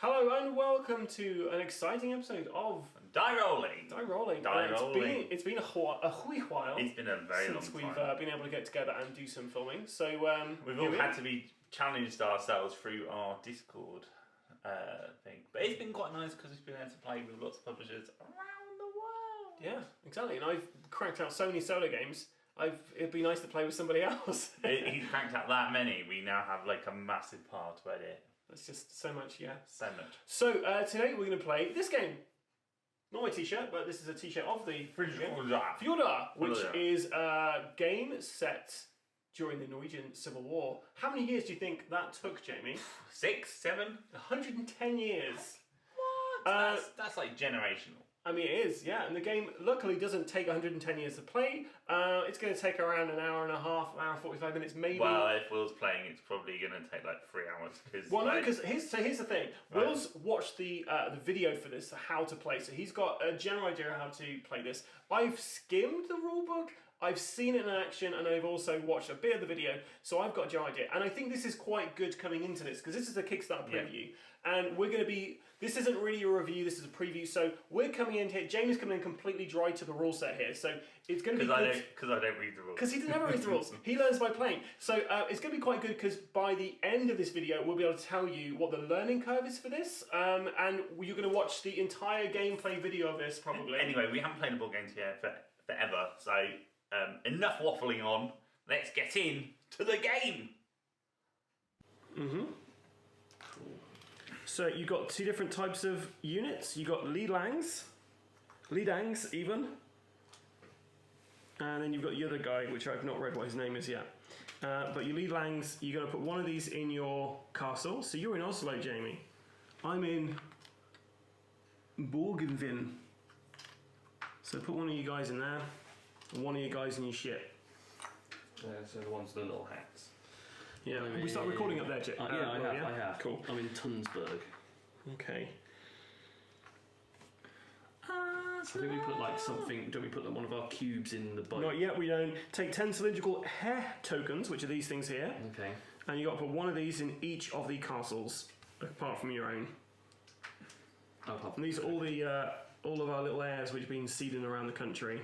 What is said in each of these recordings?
Hello and welcome to an exciting episode of Die Rollin. Die Rollin. It's been a wee while. It's been a very long time since we've been able to get together and do some filming. So we've all had to be challenged ourselves through our Discord thing, but it's been quite nice because we've been able to play with lots of publishers around the world. Yeah, exactly. And I've cranked out so many solo games. It'd be nice to play with somebody else. He's cranked out that many. We now have like a massive part to edit. That's just so much, yeah. So much. So today we're going to play this game. Not my t-shirt, but this is a t-shirt of the Fjordar, which is a game set during the Norwegian Civil War. How many years do you think that took, Jamie? 6, 7? 110 years. What? That's like generational. I mean, it is, yeah. And the game, luckily, doesn't take 110 years to play. It's going to take around an hour and a half, an hour and 45 minutes, maybe. Well, if Will's playing, it's probably going to take like 3 hours. Well, no, because here's the thing. Right. Will's watched the video for this, how to play. So he's got a general idea of how to play this. I've skimmed the rulebook. I've seen it in action, and I've also watched a bit of the video, so I've got a general idea. And I think this is quite good coming into this, because this is a Kickstarter preview, and we're going to be... This isn't really a review, this is a preview, so we're coming in here... Jamie's coming in completely dry to the rule set here, so it's going to be good... Because I don't read the rules. Because he never reads the rules. He learns by playing. So it's going to be quite good, because by the end of this video, we'll be able to tell you what the learning curve is for this, and you're going to watch the entire gameplay video of this, probably. Anyway, we haven't played a board game here forever, so... enough waffling on. Let's get in to the game. Cool. So you've got two different types of units. You've got leadangs even, and then you've got the other guy, which I've not read what his name is yet. But your leadangs, you're going to put one of these in your castle. So you're in Oslo, Jamie. I'm in Borgenvin. So put one of you guys in there. And one of you guys in your ship. So the ones with the little hats. Yeah, we start recording up there, Jit. I have. Cool. I'm in Tunsberg. Okay. So do we put like something? Do we put like one of our cubes in the boat? Not yet. We don't. Take 10 cylindrical hair tokens, which are these things here. Okay. And you got to put one of these in each of the castles, apart from your own. And these are all of our little heirs, which have been seeding around the country.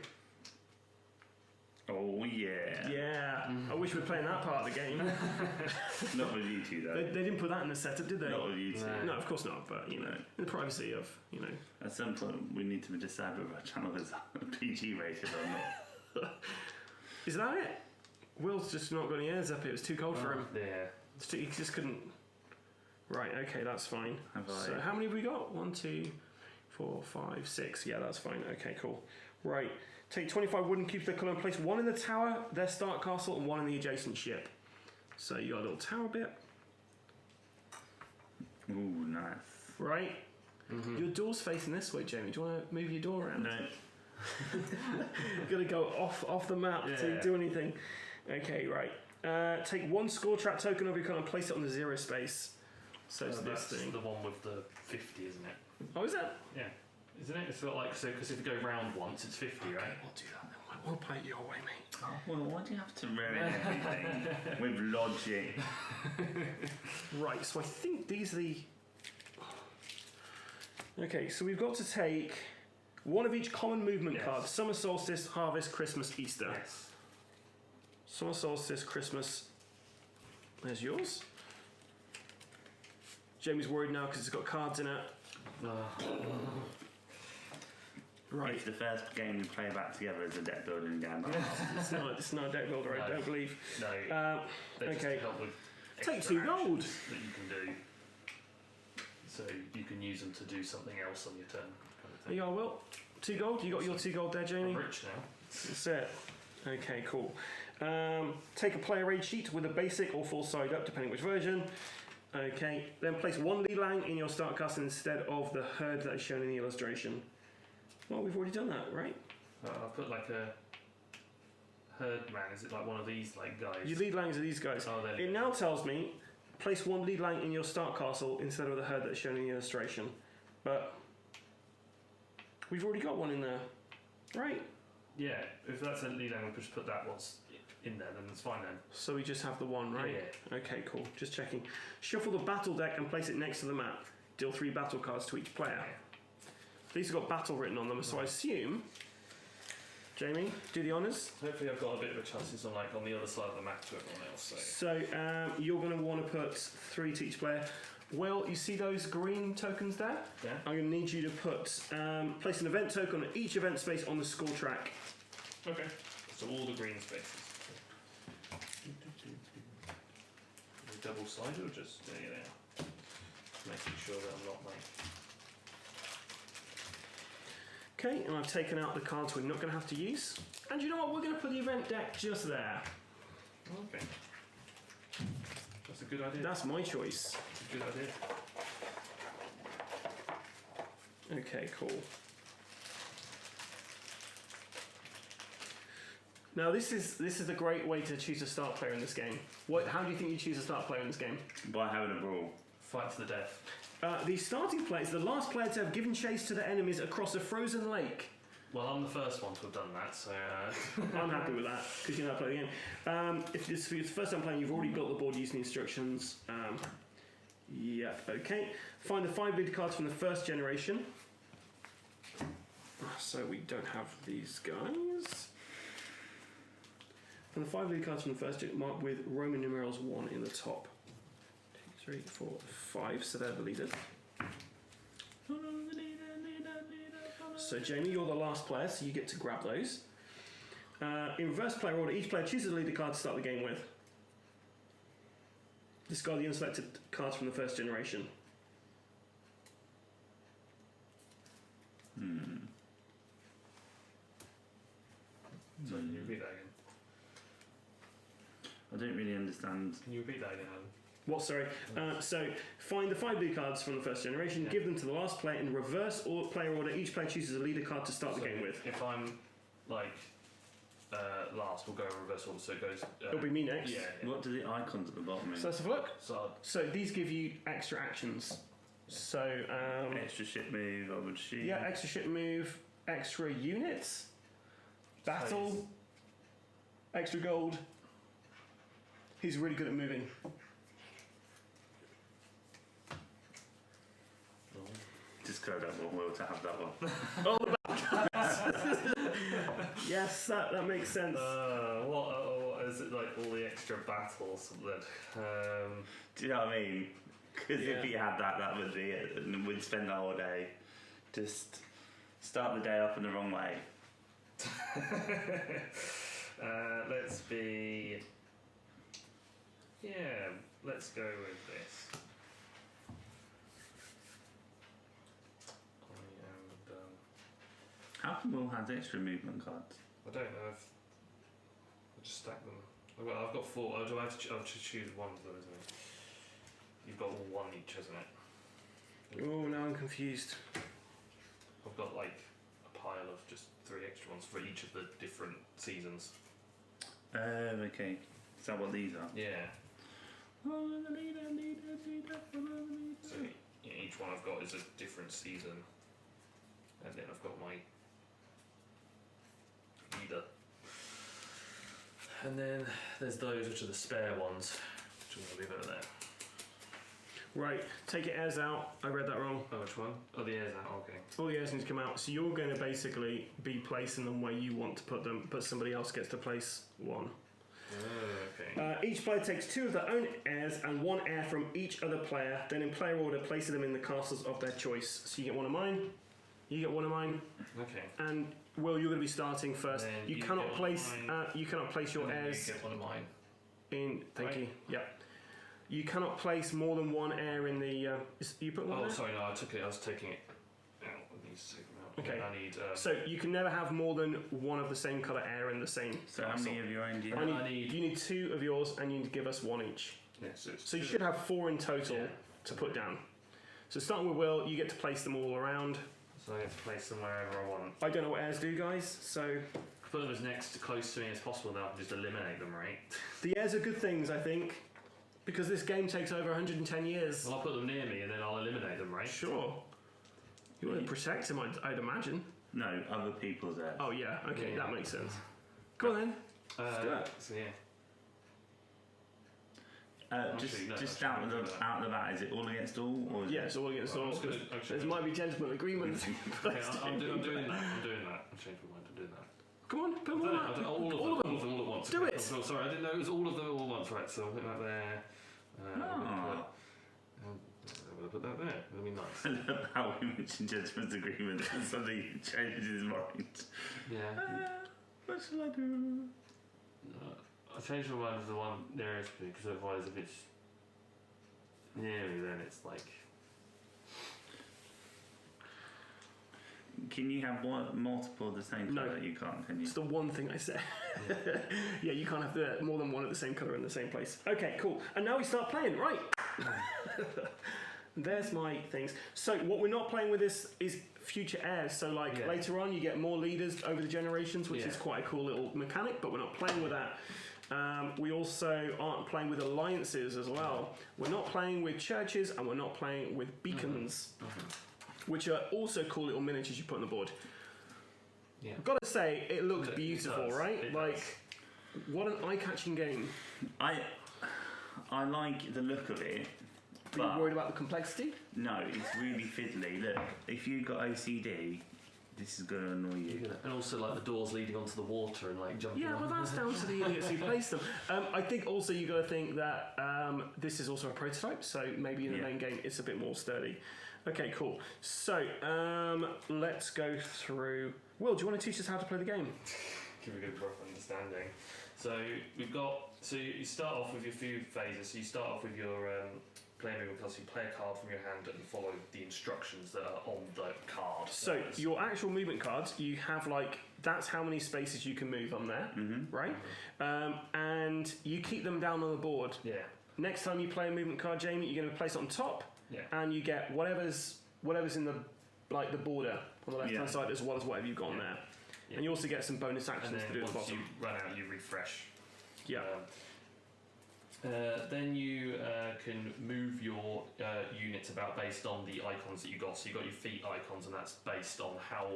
Oh yeah. Yeah. I wish we were playing that part of the game. Not with you two though. They didn't put that in the setup, did they? Not with you two. No, of course not. But in the privacy of At some point, we need to decide whether our channel is PG rated or not. Is that it? Will's just not got any airs up. It was too cold for him. Yeah. He just couldn't. Right. Okay, that's fine. So how many have we got? 1, 2, 4, 5, 6. Yeah, that's fine. Okay, cool. Right. Take 25 wooden cubes of colour and place one in the tower, their start castle, and one in the adjacent ship. So you got a little tower bit. Ooh, nice. Right. Your door's facing this way, Jamie. Do you want to move your door around? No. You've got to go off the map to do anything. Okay, right. Take one score trap token of your colour and place it on the 0 space. So it's this thing. The one with the 50, isn't it? Oh, is that? Yeah. Isn't it? It's not like because if you go round once, it's 50, right? Okay, we'll do that then. We'll play it your way, mate. Oh, well, why do you have to ruin everything with logic? Right, so I think these are the... Okay, so we've got to take one of each common movement card. Summer solstice, harvest, Christmas, Easter. Yes. Summer solstice, Christmas. There's yours. Jamie's worried now because it's got cards in it. Right. It's the first game we play back together as a deck building game. It's not a deck builder, I don't believe. No. Okay. Help with Take 2 gold. that you can do. So you can use them to do something else on your turn. Kind of thing. Yeah, Will. 2 gold. You got your 2 gold there, Jamie? I'm rich now. That's it. Okay, cool. Take a player aid sheet with a basic or full side up, depending which version. Okay, then place one lealang in your start castle instead of the herd that is shown in the illustration. Well, we've already done that, right? I've put like a herdman. Is it like one of these like guys? Your leadlangs are these guys. Oh, there. It now tells me place one leadlang in your start castle instead of the herd that's shown in the illustration. But we've already got one in there, right? Yeah, if that's a leadlang, we just put that once in there, then it's fine then. So we just have the one, right? Yeah. Okay, cool. Just checking. Shuffle the battle deck and place it next to the map. Deal 3 battle cards to each player. These have got battle written on them, so I assume. Jamie, do the honours. Hopefully, I've got a bit of a chance on on the other side of the map to everyone else. So you're going to want to put 3 to each player. Will, you see those green tokens there? Yeah. I'm going to need you to put place an event token on each event space on the score track. Okay. So all the green spaces. Double sided or just making sure that I'm not Okay, and I've taken out the cards we're not going to have to use. And you know what? We're going to put the event deck just there. Okay. That's a good idea. That's my choice. That's a good idea. Okay, cool. Now this is a great way to choose a start player in this game. How do you think you choose a start player in this game? By having a brawl. Fight to the death. The starting player is the last player to have given chase to the enemies across a frozen lake. Well, I'm the first one to have done that, so... I'm happy with that, because you know how to play the game. If this is your first time playing, you've already built the board using the instructions. Yeah, okay. Find the 5 leader cards from the first generation. So we don't have these guys. And the 5 leader cards from the first marked with Roman numerals 1 in the top. 2, 3, 4, 5, so they're the leaders. So Jamie, you're the last player, so you get to grab those. In reverse player order, each player chooses a leader card to start the game with. Discard the unselected cards from the first generation. So can you repeat that again? I don't really understand. Can you repeat that again, Alan? What, sorry? So, find the 5 leader cards from the first generation, give them to the last player in reverse player order. Each player chooses a leader card to start the game with. If I'm, last, we'll go in reverse order, so it goes... It'll be me next. Yeah. What do the icons at the bottom mean? So let's have a look. So, these give you extra actions. So, Extra ship move, I would assume. yeah, extra ship move, extra units, battle, extra gold. He's really good at moving. Discard that one, will to have that one. Yes, that makes sense. what is it like all the extra battles then? Do you know what I mean? Because if you had that, that would be it. And we'd spend the whole day just start the day off in the wrong way. Let's be... Yeah, let's go with this. I am done. How come Will has extra movement cards? I don't know if... I'll just stack them. I've got 4. Do I have to choose one of them, isn't it? You've got all 1 each, isn't it? Oh, now I'm confused. I've got like a pile of just 3 extra ones for each of the different seasons. Okay. Is that what these are? Yeah. So yeah, each one I've got is a different season, and then I've got my leader, and then there's those which are the spare ones, which I'm going to leave over there. Right, take your airs out. I read that wrong. Oh, which one? Oh, the air's out. Okay. All the airs need to come out. So you're going to basically be placing them where you want to put them, but somebody else gets to place 1. Okay. Each player takes 2 of their own airs and 1 air from each other player. Then in player order, placing them in the castles of their choice. So you get 1 of mine. You get 1 of mine. Okay. And Will, you're going to be starting first. Then You you cannot get place. mine. You cannot place your heirs You get 1 of mine. in. Thank Right. you. Yep. You cannot place more than 1 air in the. You put 1 Oh, there? sorry, no, I took it. I was taking it out. I need to take them out. Okay. I need. So you can never have more than 1 of the same colour air in the same So how castle. many of your own do you I have? need, I need- You need 2 of yours, and you need to give us 1 each. Yes, it's So you should have 4 in total Yeah. to put down. So starting with Will, you get to place them all around. So I get to place them wherever I want. I don't know what airs do, guys. So Put them as next close to me as possible, then I can just eliminate them, right? the airs are good things, I think, because this game takes over 110 years. Well, I'll put them near me and then I'll eliminate them, right? Sure. You want to protect him, I'd imagine. No, other people's airs. Oh yeah, okay, Yeah. that makes sense. Go on then. So yeah. Just out of the bat, is it all against all? Or is It's all against all. There might be gentleman agreements. Okay, I'm doing that. I'm changing my mind. I'm doing that. Come on, put them all out. All of them all at once. Do it. Oh, sorry, I didn't know it was all of them all at once. Right, so I'll put that there. We'll put that there. That'll be nice. I love how we mentioned gentleman's agreement and suddenly changes his mind. Yeah. What shall I do? I changed my mind to the one nearest me because otherwise, if it's near me, then it's like. Can you have multiple of the same colour? You can't, can you? It's the one thing I said. Yeah, you can't have more than one of the same colour in the same place. Okay, cool. And now we start playing, right? There's my things. So what we're not playing with this is future heirs. So later on you get more leaders over the generations, which is quite a cool little mechanic, but we're not playing with that. We also aren't playing with alliances as well. We're not playing with churches and we're not playing with beacons, which are also cool little miniatures you put on the board. Yeah. I've got to say, it looks beautiful, right? It does. What an eye-catching game. I like the look of it. But are you worried about the complexity? No, it's really fiddly. Look, if you've got OCD, this is going to annoy you. And also the doors leading onto the water and jumping. Yeah, well that's down to the idiots who place them. I think also you got to think that this is also a prototype, so maybe in the main game it's a bit more sturdy. Okay, cool. So let's go through. Will, do you want to teach us how to play the game? Give a good rough understanding. So we've got. So you start off with your few phases. So you start off with your player movement cards. So you play a card from your hand and follow the instructions that are on the card. So your actual movement cards, you have that's how many spaces you can move on there, right? And you keep them down on the board. Yeah. Next time you play a movement card, Jamie, you're going to place it on top. Yeah. And you get whatever's in the the border on the left hand side as well as whatever you've got on there. Yeah. And you also get some bonus actions to do at the bottom. Once you run out, you refresh. Yeah. Then you can move your units about based on the icons that you got. So you got your feet icons, and that's based on how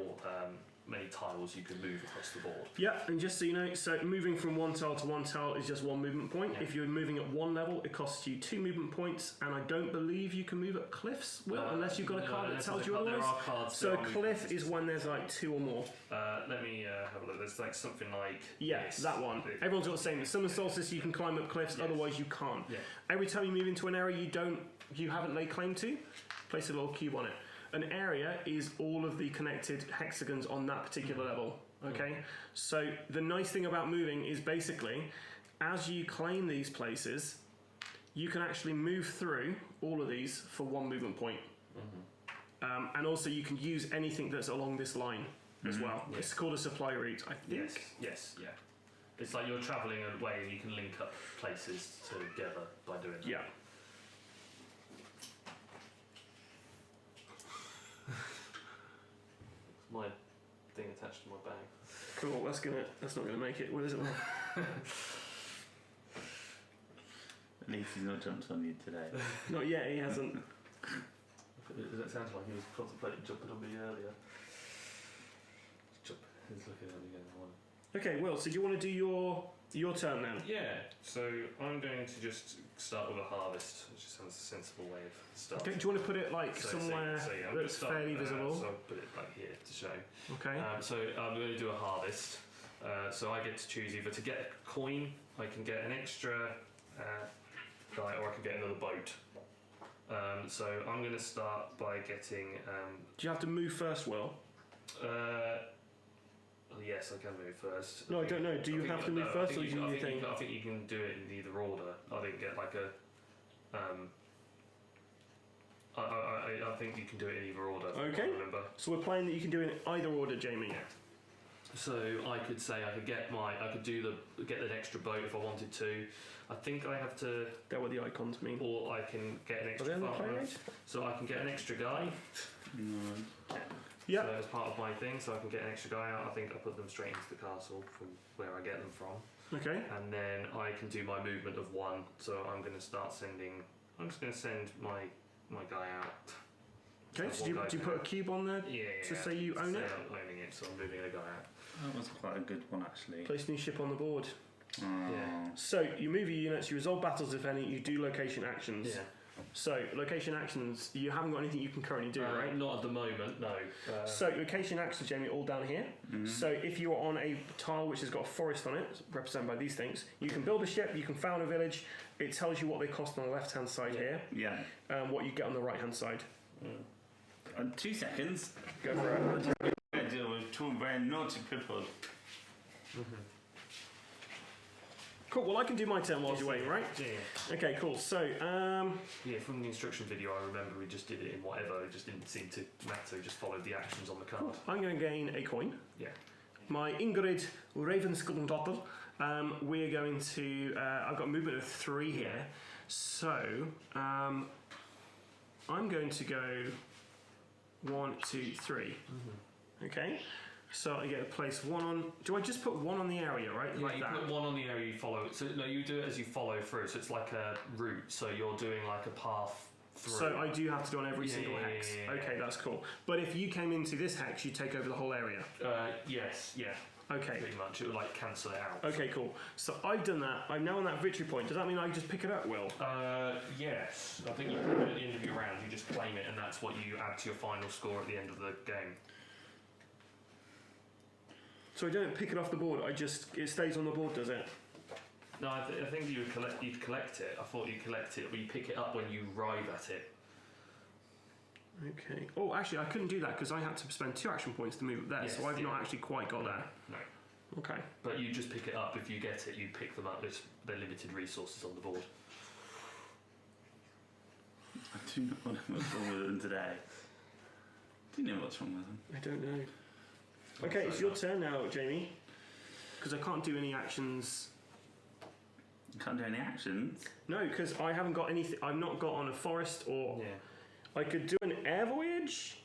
many tiles you can move across the board. Yeah, and just so you know, so moving from one tile to one tile is just one movement point. Yeah. If you're moving at one level, it costs you 2 movement points, and I don't believe you can move at cliffs, unless you've got a card that tells you otherwise. There are cards. So a cliff is when there's 2 or more. Let me have a look. There's something like this. That one. Everyone's got the same. Summer solstice, you can climb up cliffs, otherwise you can't. Yeah. Every time you move into an area you haven't laid claim to, place a little cube on it. An area is all of the connected hexagons on that particular level. Okay, so the nice thing about moving is basically, as you claim these places, you can actually move through all of these for 1 movement point. And also you can use anything that's along this line as well. Yes. It's called a supply route, I think. Yes. It's like you're travelling away and you can link up places together by doing that. Yeah. My thing attached to my bag. Cool. That's not gonna make it. What is it? At least he's not jumped on you today. Not yet. He hasn't. It sounds like he was contemplating jumping on me earlier. He's looking at me again. Okay. Well, so do you want to do your turn then? Yeah. So I'm going to just start with a harvest, which sounds a sensible way of starting. Okay. Do you want to put it somewhere that's fairly visible? So I'll put it here to show. Okay. So I'm going to do a harvest. So I get to choose either to get a coin, I can get an extra guy, or I can get another boat. So I'm going to start by getting. Do you have to move first, Will? Yes, I can move first. No, I don't know. Do you have to move first, or do you think? I think you can do it in either order. I didn't get I think you can do it in either order. Okay. So we're playing that you can do it in either order, Jamie. Yeah. So I could say I could get an extra boat if I wanted to. I think I have to. That what the icons mean. Or I can get an extra farmer. So I can get an extra guy. Yeah. So as part of my thing, so I can get an extra guy out. I think I put them straight into the castle from where I get them from. Okay. And then I can do my movement of 1. So I'm going to start sending. I'm just going to send my guy out. Okay. So do you put a cube on there to say you own it? I'm owning it, so I'm moving a guy out. That was quite a good one, actually. Place new ship on the board. Yeah. So you move your units, you resolve battles if any, you do location actions. Yeah. So location actions, you haven't got anything you can currently do, right? Not at the moment, no. So location actions, Jamie, all down here. So if you're on a tile which has got a forest on it, represented by these things, you can build a ship, you can found a village. It tells you what they cost on the left-hand side here. Yeah. What you get on the right-hand side. 2 seconds. Go for it. I deal with 2 very naughty people. Cool. Well, I can do my turn while you're waiting, right? Yeah. Okay. Cool. So, Yeah, from the instruction video, I remember we just did it in whatever. It just didn't seem to matter. We just followed the actions on the card. I'm going to gain a coin. Yeah. My Ingrid Ravenskullendottir. We're going to. I've got movement of 3 here, so I'm going to go 1, 2, 3. Okay. So I get to place 1 on. Do I just put 1 on the area, right? Yeah, like you that. put 1 on the area you follow. So no, you do it as you follow through. So it's like a route. So you're doing like a path through. So I do have to do on every single yeah, hex. yeah, yeah. Okay, that's cool. But if you came into this hex, you take over the whole area. Yes. Yeah. Okay. Pretty much. It would like cancel it out. Okay, cool. So I've done that. I'm now on that victory point. Does that mean I just pick it up, Will? Yes. I think you put it at the end of your round. You just claim it, and that's what you add to your final score at the end of the game. So I don't pick it off the board. It stays on the board, does it? No, I think you'd collect it. I thought you'd collect it, but you pick it up when you arrive at it. Okay. Oh, actually, I couldn't do that because I had to spend 2 action points to move it there. Yes, so I've yeah. not actually quite got there. No. Okay. But you just pick it up. If you get it, you pick them up. They're limited resources on the board. I do not know what's wrong with them today. Do you know what's wrong with them? I don't know. Okay, it's your turn now, Jamie. Because I can't do any actions. You can't do any actions. No, because I haven't got anything. I've not got on a forest or. Yeah. I could do an air voyage.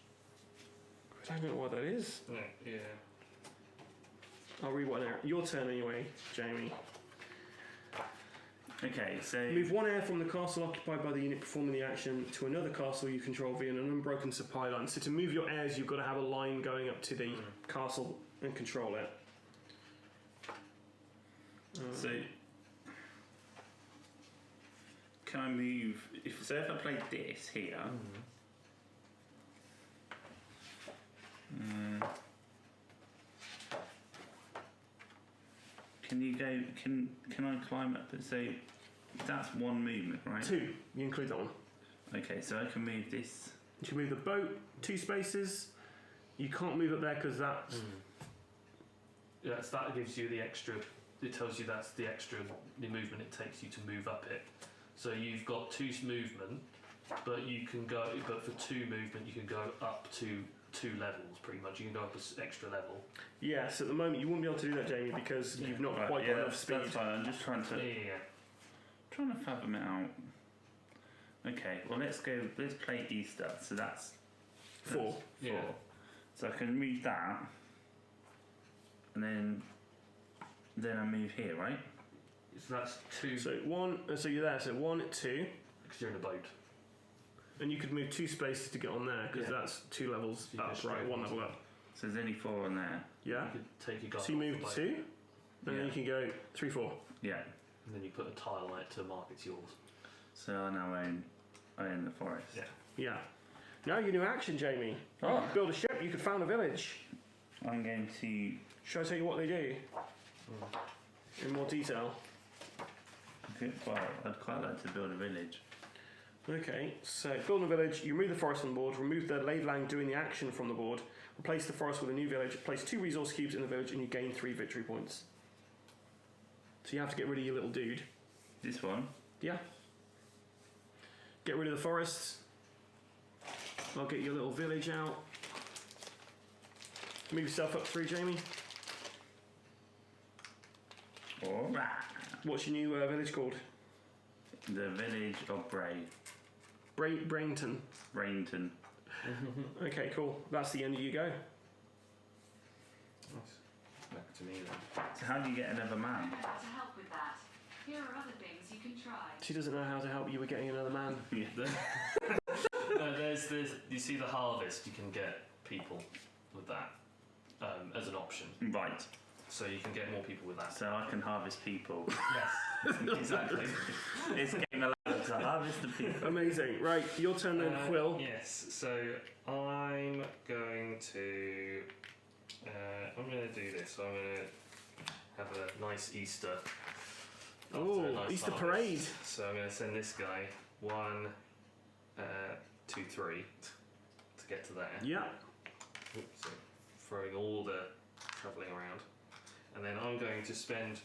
I don't know what that is. No, yeah. I'll read one air. Your turn anyway, Jamie. Okay, so Move 1 air from the castle occupied by the unit performing the action to another castle you control via an unbroken supply line. So to move your airs, you've got to have a line going up to the castle and control it. So can I move? If I play this here, can you go? Can I climb up? So that's 1 movement, right? 2. You include that one. Okay, so I can move this. You can move the boat 2 spaces. You can't move up there because that's. Yes, that gives you the extra. It tells you that's the movement it takes you to move up it. So you've got 2 movement, but you can go. But for 2 movement, you can go up to 2 levels. Pretty much, you can go up an extra level. Yes, at the moment you wouldn't be able to do that, Jamie, because you've not quite got enough speed. That's fine. I'm just trying to trying to fathom it out. Okay, well let's play Easter. So that's 4. Yeah. So I can move that, and then I move here, right? So that's 2. So 1. So you're there. So 1, 2. Because you're in a boat. And you could move 2 spaces to get on there because that's 2 levels So you up, go right? straight 1 onto level up. So there's only 4 on there. Yeah. You could take your guy. So you move 2, and then you can go 3, 4. Yeah. And then you put a tile on it to mark it's yours. So I now own the forest. Yeah. Yeah. Now your new action, Jamie. You Oh. could build a ship. You could found a village. I'm going to. Shall I tell you what they do in more detail? Well, I'd quite like to build a village. Okay, so building a village, you remove the forest on the board, remove the laid land doing the action from the board, replace the forest with a new village, place 2 resource cubes in the village, and you gain 3 victory points. So you have to get rid of your little dude. This one. Yeah. Get rid of the forest. I'll get your little village out. Move yourself up 3, Jamie. Alright. What's your new village called? The village of Brainton. Brainton. Okay, cool. That's the end of your go. Back to me then. So how do you get another man? To help with that, here are other things you can try. She doesn't know how to help you with getting another man. Yeah. No, there's you see the harvest. You can get people with that as an option. Right. so you can get more people with that. So I can harvest people. Yes, exactly. This game allows to harvest the people. Amazing. Right, your turn then, Quill. Yes, so I'm going to do this. I'm going to have a nice Easter. Oh, after a nice Easter harvest. parade. So I'm going to send this guy 1, 2, 3 to get to there. Yeah. Oops, so throwing all the travelling around. And then I'm going to spend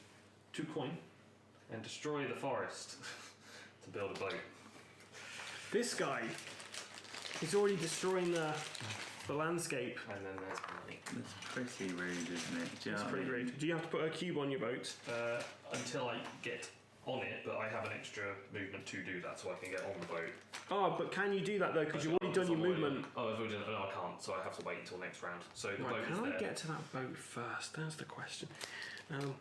2 coin and destroy the forest to build a boat. This guy is already destroying the landscape. And then there's money. It's pretty rude, isn't it? Do you It's know what I pretty mean? rude. Do you have to put a cube on your boat? Until I get on it, but I have an extra movement to do that, so I can get on the boat. Oh, but can you do that though? Because you've already done your movement. Oh, I've already done. No, I can't. So I have to wait until next round. So the Right, boat can is I there. get to that boat first? That's the question.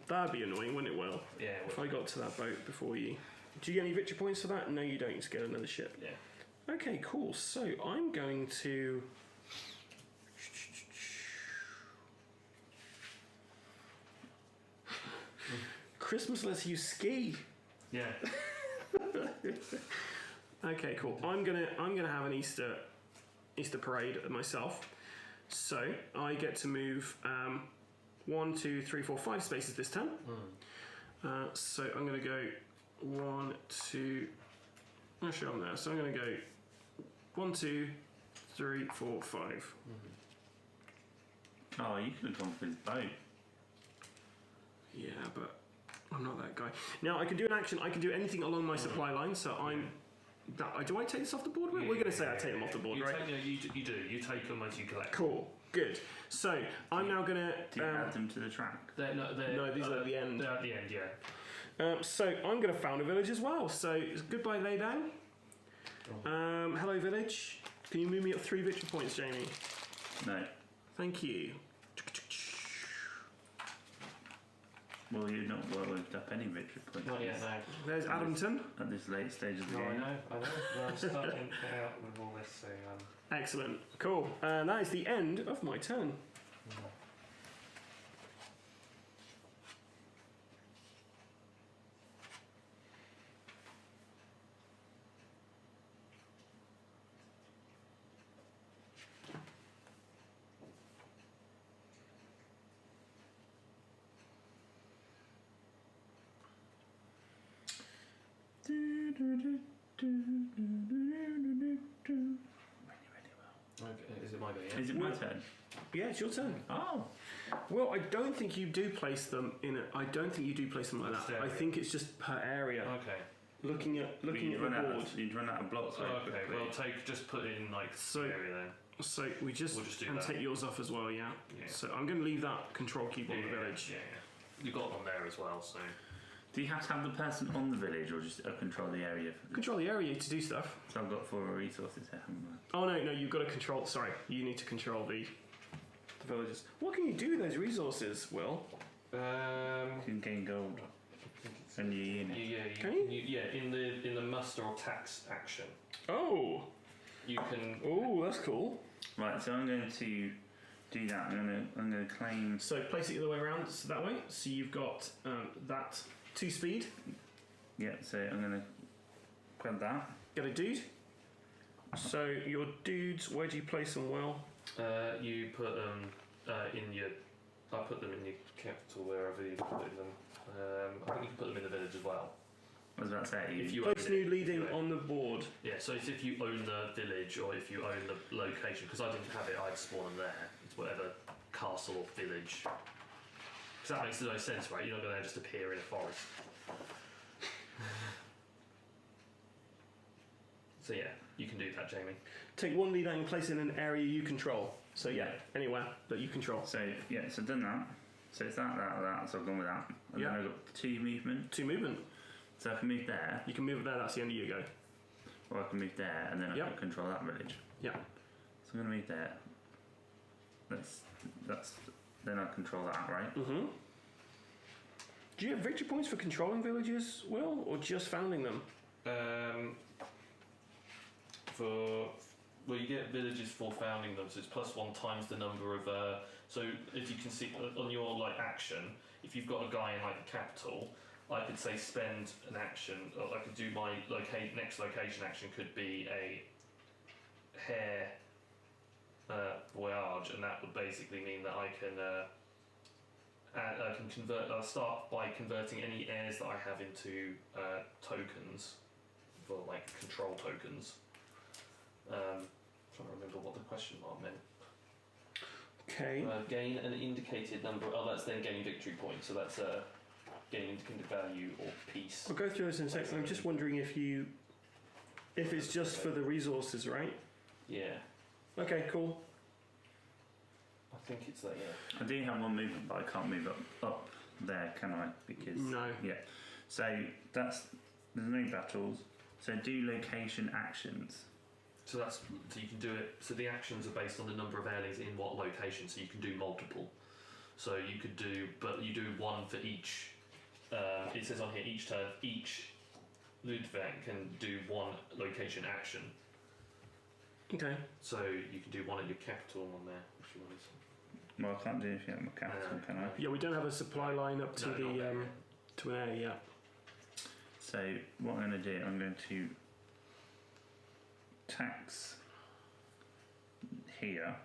That'd be annoying, wouldn't it, Will? Yeah. If I got to that boat before you. Do you get any victory points for that? No, you don't. You just get another ship. Yeah. Okay, cool. So I'm going to. Christmas lets you ski. Yeah. Okay, cool. I'm gonna have an Easter parade myself. So I get to move 1, 2, 3, 4, 5 spaces this time. So I'm gonna go 1, 2. Actually, I'm there. So I'm gonna go 1, 2, 3, 4, 5. Oh, you could have gone for his boat. Yeah, but I'm not that guy. Now I can do an action. I can do anything along my supply line. So I'm. Do I take this off the board? We're going to say I take them off the board, right? You do. You take them as you collect. Cool. Good. So I'm now going Do you add them to the track? No, these are at the end. They're at the end, yeah. So I'm going to found a village as well. So goodbye, lay down. Hello, village. Can you move me up 3 victory points, Jamie? No. Thank you. Well, you've not worked up any victory points. Not yet, no. There's Adamton. At this late stage of the No, game. I know. Well, I'm starting out with all this, so Excellent. Cool. And that is the end of my turn. okay, is it my go? Yeah. Is it my turn? Yeah, it's your turn. Oh. Well, I don't think you do place them in a. I don't think you do place them like that. I think it's just per area. Okay. Looking at the You'd board. you'd run out of blocks. very Okay. quickly. Well, just put it in like So- the area then. So we'll just do and that. take yours off as well, yeah. Yeah. So I'm going to leave that control cube on the village. Yeah. You got one there as well, so. Do you have to have the person on the village or just control the area? Control the area to do stuff. So I've got 4 resources here, haven't I? Oh no, you've got to control. Sorry, you need to control the villages. What can you do with those resources, Will? You can gain gold and your unit. Can you? In the muster or tax action, Oh, you can. oh, that's cool. Right, so I'm going to do that. I'm going to claim. So place it the other way around, so that way. So you've got that 2 speed. Yeah, so I'm going to grab that. Get a dude. So your dudes, where do you place them, Will? You put them in your. I put them in your capital wherever you put them. I think you can put them in the village as well. I was about to say, If you Place own new it, leading you own it. on the board. Yeah, so it's if you own the village or if you own the location, because I didn't have it, I'd spawn them there. It's whatever castle or village. Because that makes no sense, right? You're not going to just appear in a forest. So yeah, you can do that, Jamie. Take 1 leader and place it in an area you control. So yeah, anywhere that you control. so yeah, so I've done that. So it's that, so I've gone with that. And Yeah. then I've got 2 movement. 2 movement. So I can move there, You can move it there. That's the end of your go. or I can move there, and then I Yep. can control that village. Yeah. So I'm going to move there. That's then I control that, right? Mhm. Do you have victory points for controlling villages, Will, or just founding them? For well, you get villages for founding them, so it's +1 times the number of. So as you can see on your like action, if you've got a guy in like the capital, I could say spend an action. Or I could do my next location action could be a hair voyage, and that would basically mean that I can convert. I'll start by converting any heirs that I have into tokens, for like control tokens. Trying to remember what the question mark meant. Okay. Gain an indicated number. Oh, that's then gain victory points. So that's gain indicated value or peace. I'll go through this in a second. I'm just wondering if it's just for the resources, right? Yeah. Okay, cool. I think it's that. Yeah. I do have one movement, but I can't move up there, can I? Because No. yeah. So there's no battles. So do location actions. So you can do it. So the actions are based on the number of airlings in what location. So you can do multiple. So you could do, but you do one for each. It says on here each turn, each Ludwig can do one location action. Okay. So you can do one at your capital on there if you want to. Well, I can't do anything at my capital, can I? Yeah, we don't have a supply line up to No, not there, to an area. So what I'm going to do, I'm going to tax here,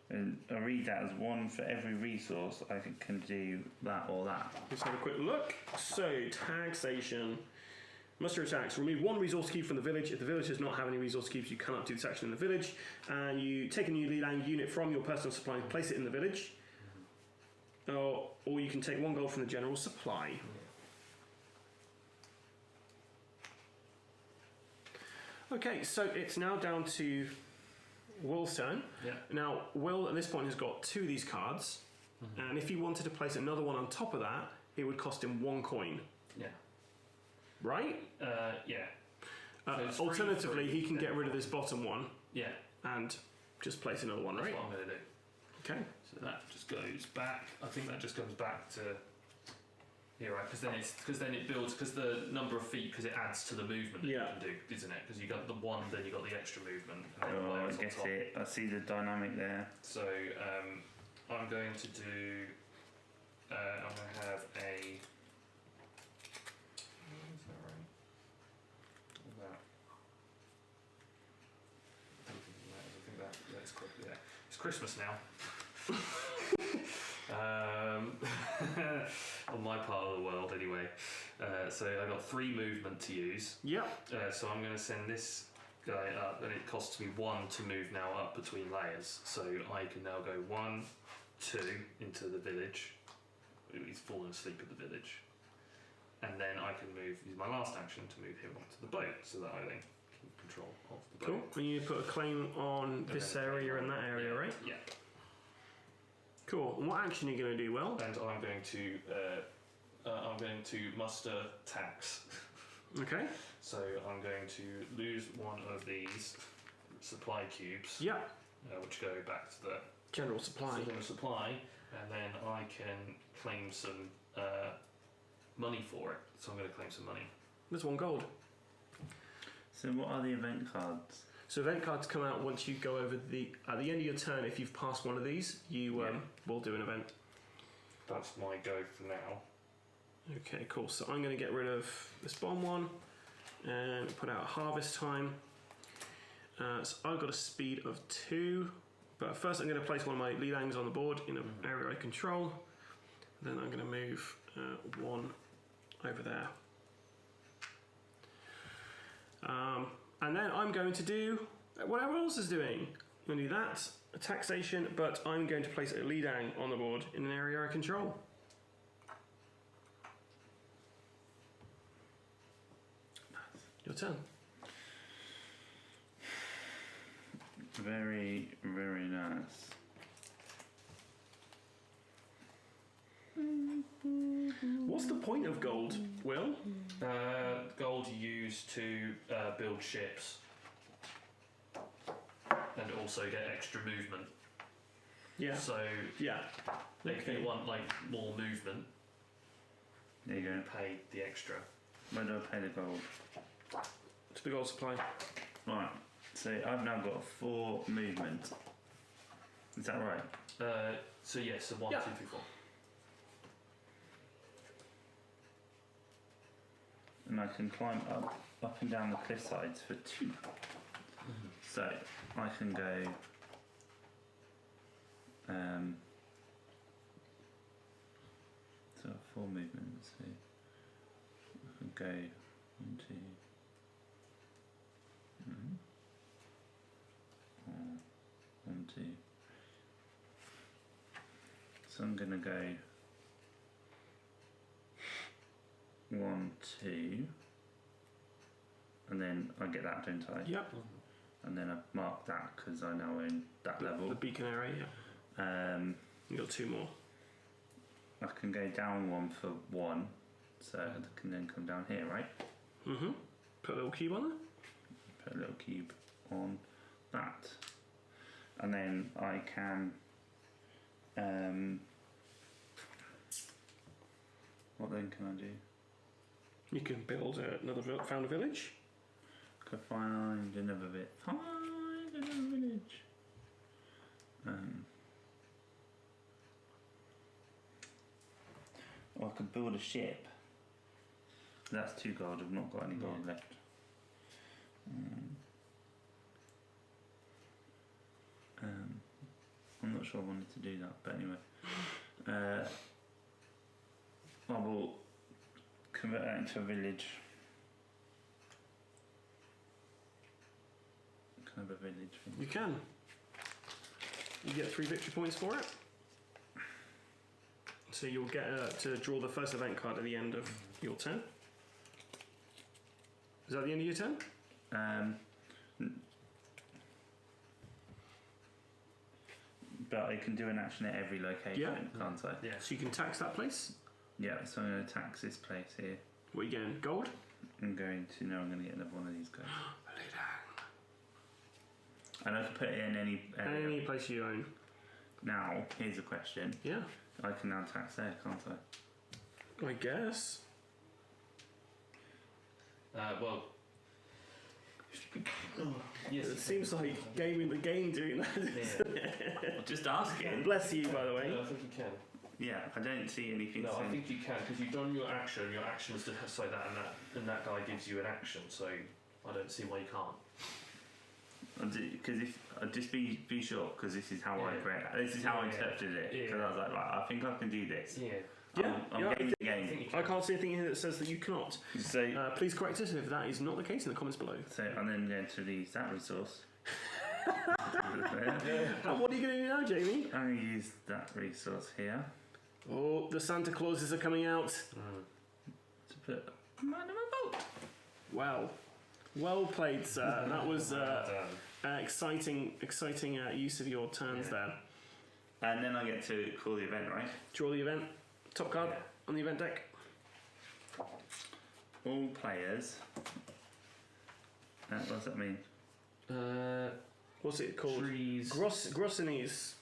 and I read that as one for every resource. I can do that or that. Let's have a quick look. So taxation. Muster attacks. Remove 1 resource cube from the village. If the village does not have any resource cubes, you cannot do this action in the village. And you take a new Lilang unit from your personal supply and place it in the village. Or you can take 1 gold from the general supply. Okay, so it's now down to Will's turn. Yeah. Now, Will at this point has got 2 of these cards. And if he wanted to place another one on top of that, it would cost him 1 coin. Yeah. Right? Yeah. So Alternatively, it's free, he can get rid of this bottom one Yeah. and just place another one, That's right? what I'm going to do. Okay. So that just goes back. I think that just comes back to here, right? Because then it builds because the number of feet because it adds to the movement that Yeah. you can do, isn't it? Because you got the 1, then you got the extra movement. And then Oh, I whatever's on get top. it. I see the dynamic there. So I'm going to do. I'm going to have a. Is that right? That. I think that's quick. Yeah, it's Christmas now. On my part of the world, anyway. So I got 3 movement to use. Yep. So I'm going to send this guy up, and it costs me 1 to move now up between layers. So I can now go 1, 2 into the village. He's fallen asleep at the village, and then I can use my last action to move him onto the boat, so that I then keep control of the boat. Cool. And you put a claim on this area and that area, right? Yeah. Cool. And what action are you going to do, Will? And I'm going to muster tax. Okay. So I'm going to lose 1 of these supply cubes, Yeah. which go back to the General supply. supply, and then I can claim some money for it. So I'm going to claim some money. There's 1 gold. So what are the event cards? So event cards come out once you go over at the end of your turn. If you've passed one of these, you will do an event. That's my go for now. Okay, cool. So I'm going to get rid of this bomb one and put out harvest time. So I've got a speed of 2, but first I'm going to place one of my Lilangs on the board in an area I control. Then I'm going to move 1 over there. And then I'm going to do what everyone else is doing. I'm going to do that, a taxation, but I'm going to place a Lidang on the board in an area I control. Your turn. Very, very nice. What's the point of gold, Will? Gold you use to build ships and also get extra movement. Yeah. So Yeah. if you want like more movement, There you go. pay the extra. Where do I pay the gold? To the gold supply. Right. So I've now got 4 movement. Is that right? So yes, so 1, Yeah. 2, 3, 4. And I can climb up and down the cliff sides for 2. So I can go. So 4 movements. So I can go 1, 2. 1, 2. So I'm gonna go 1, 2, and then I get that, don't I? Yep. And then I mark that because I now own that level. The beacon area, yeah. You got 2 more. I can go down 1 for 1, so I can then come down here, right? Mm-hmm. Put a little cube on there. Put a little cube on that, and then I can. What then can I do? You can build found a village. Could find another bit. Find another village. Or I could build a ship. That's 2 gold. I've not got any gold left. I'm not sure I wanted to do that, but anyway. I will convert that into a village. Kind of a village thing. You can. You get 3 victory points for it. So you'll get to draw the first event card at the end of your turn. Is that the end of your turn? But I can do an action at every location, Yeah. can't I? Yeah. So you can tax that place. Yeah, so I'm going to tax this place here. What are you getting? Gold? I'm going to get another one of these guys. And I can put it in any area. Any place you own. Now, here's a question. Yeah. I can now tax there, can't I? I guess. Well. Yes. It seems like gaming the game doing that. Yeah. Just asking. Bless you, by the way. No, I think you can. Yeah, I don't see anything No, I saying. think you can because you've done your action. Your action is to say that, and that guy gives you an action. So I don't see why you can't. Because if just be sure, because this is how I Yeah. create. This is how I Yeah. interpreted it. Yeah. Because I was like, right, I think I can do this. Yeah. I'm Yeah, gaming the I game. think you I can. can't see anything here that says that you cannot. So, Please correct us if that is not the case in the comments below. I'm then going to use that resource. And what are you going to do now, Jamie? I'm going to use that resource here Oh, the Santa Clauses are coming out. to put man in my boat. Wow. Well played, sir. That was Well done. exciting use of your turns Yeah. there. And then I get to call the event, right? Draw the event. Top card Yeah. on the event deck. All players. What does that mean? What's it called? Trees. Grossinese.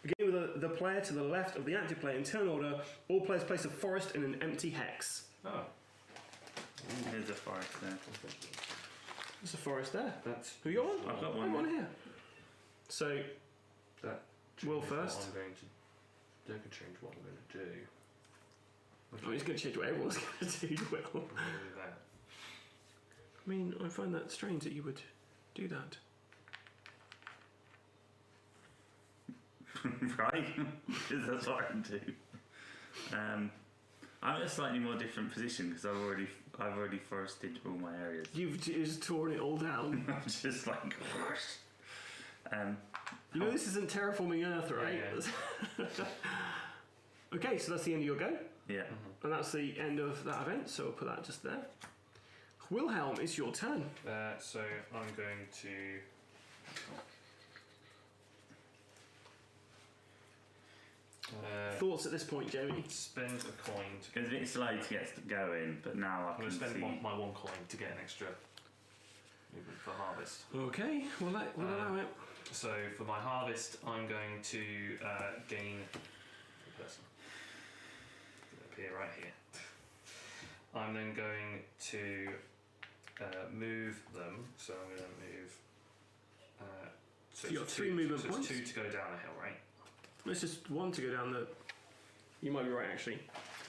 Beginning with the player to the left of the active player in turn order, all players place a forest in an empty hex. Oh. There's a forest there. There's a forest there. That's. Who you got one? I've got I one. have one here. So, That. Will is what first. I'm going to. They can change what I'm going to do. Oh, he's going to change what everyone's going to do, Will. I'm going to do that. I mean, I find that strange that you would do that. Right? Because that's what I can do. I'm in a slightly more different position because I've already forested all my areas. You've just torn it all down. I'm just like, You know this isn't terraforming Earth, right? Yeah. Okay, so that's the end of your go. yeah. And that's the end of that event, so we'll put that just there. Wilhelm, it's your turn. So I'm going to. Thoughts at this point, Jamie? Spend a coin to. It's a bit slow to get going, but now I I'm going can to spend see. my 1 coin to get an extra movement for harvest. Okay, we'll allow it. So for my harvest, I'm going to gain the person. Appear right here. I'm then going to move them. So I'm going to move So you got 3 movement so points. it's 2 to go down the hill, right? It's just 1 to go down the. You might be right, actually.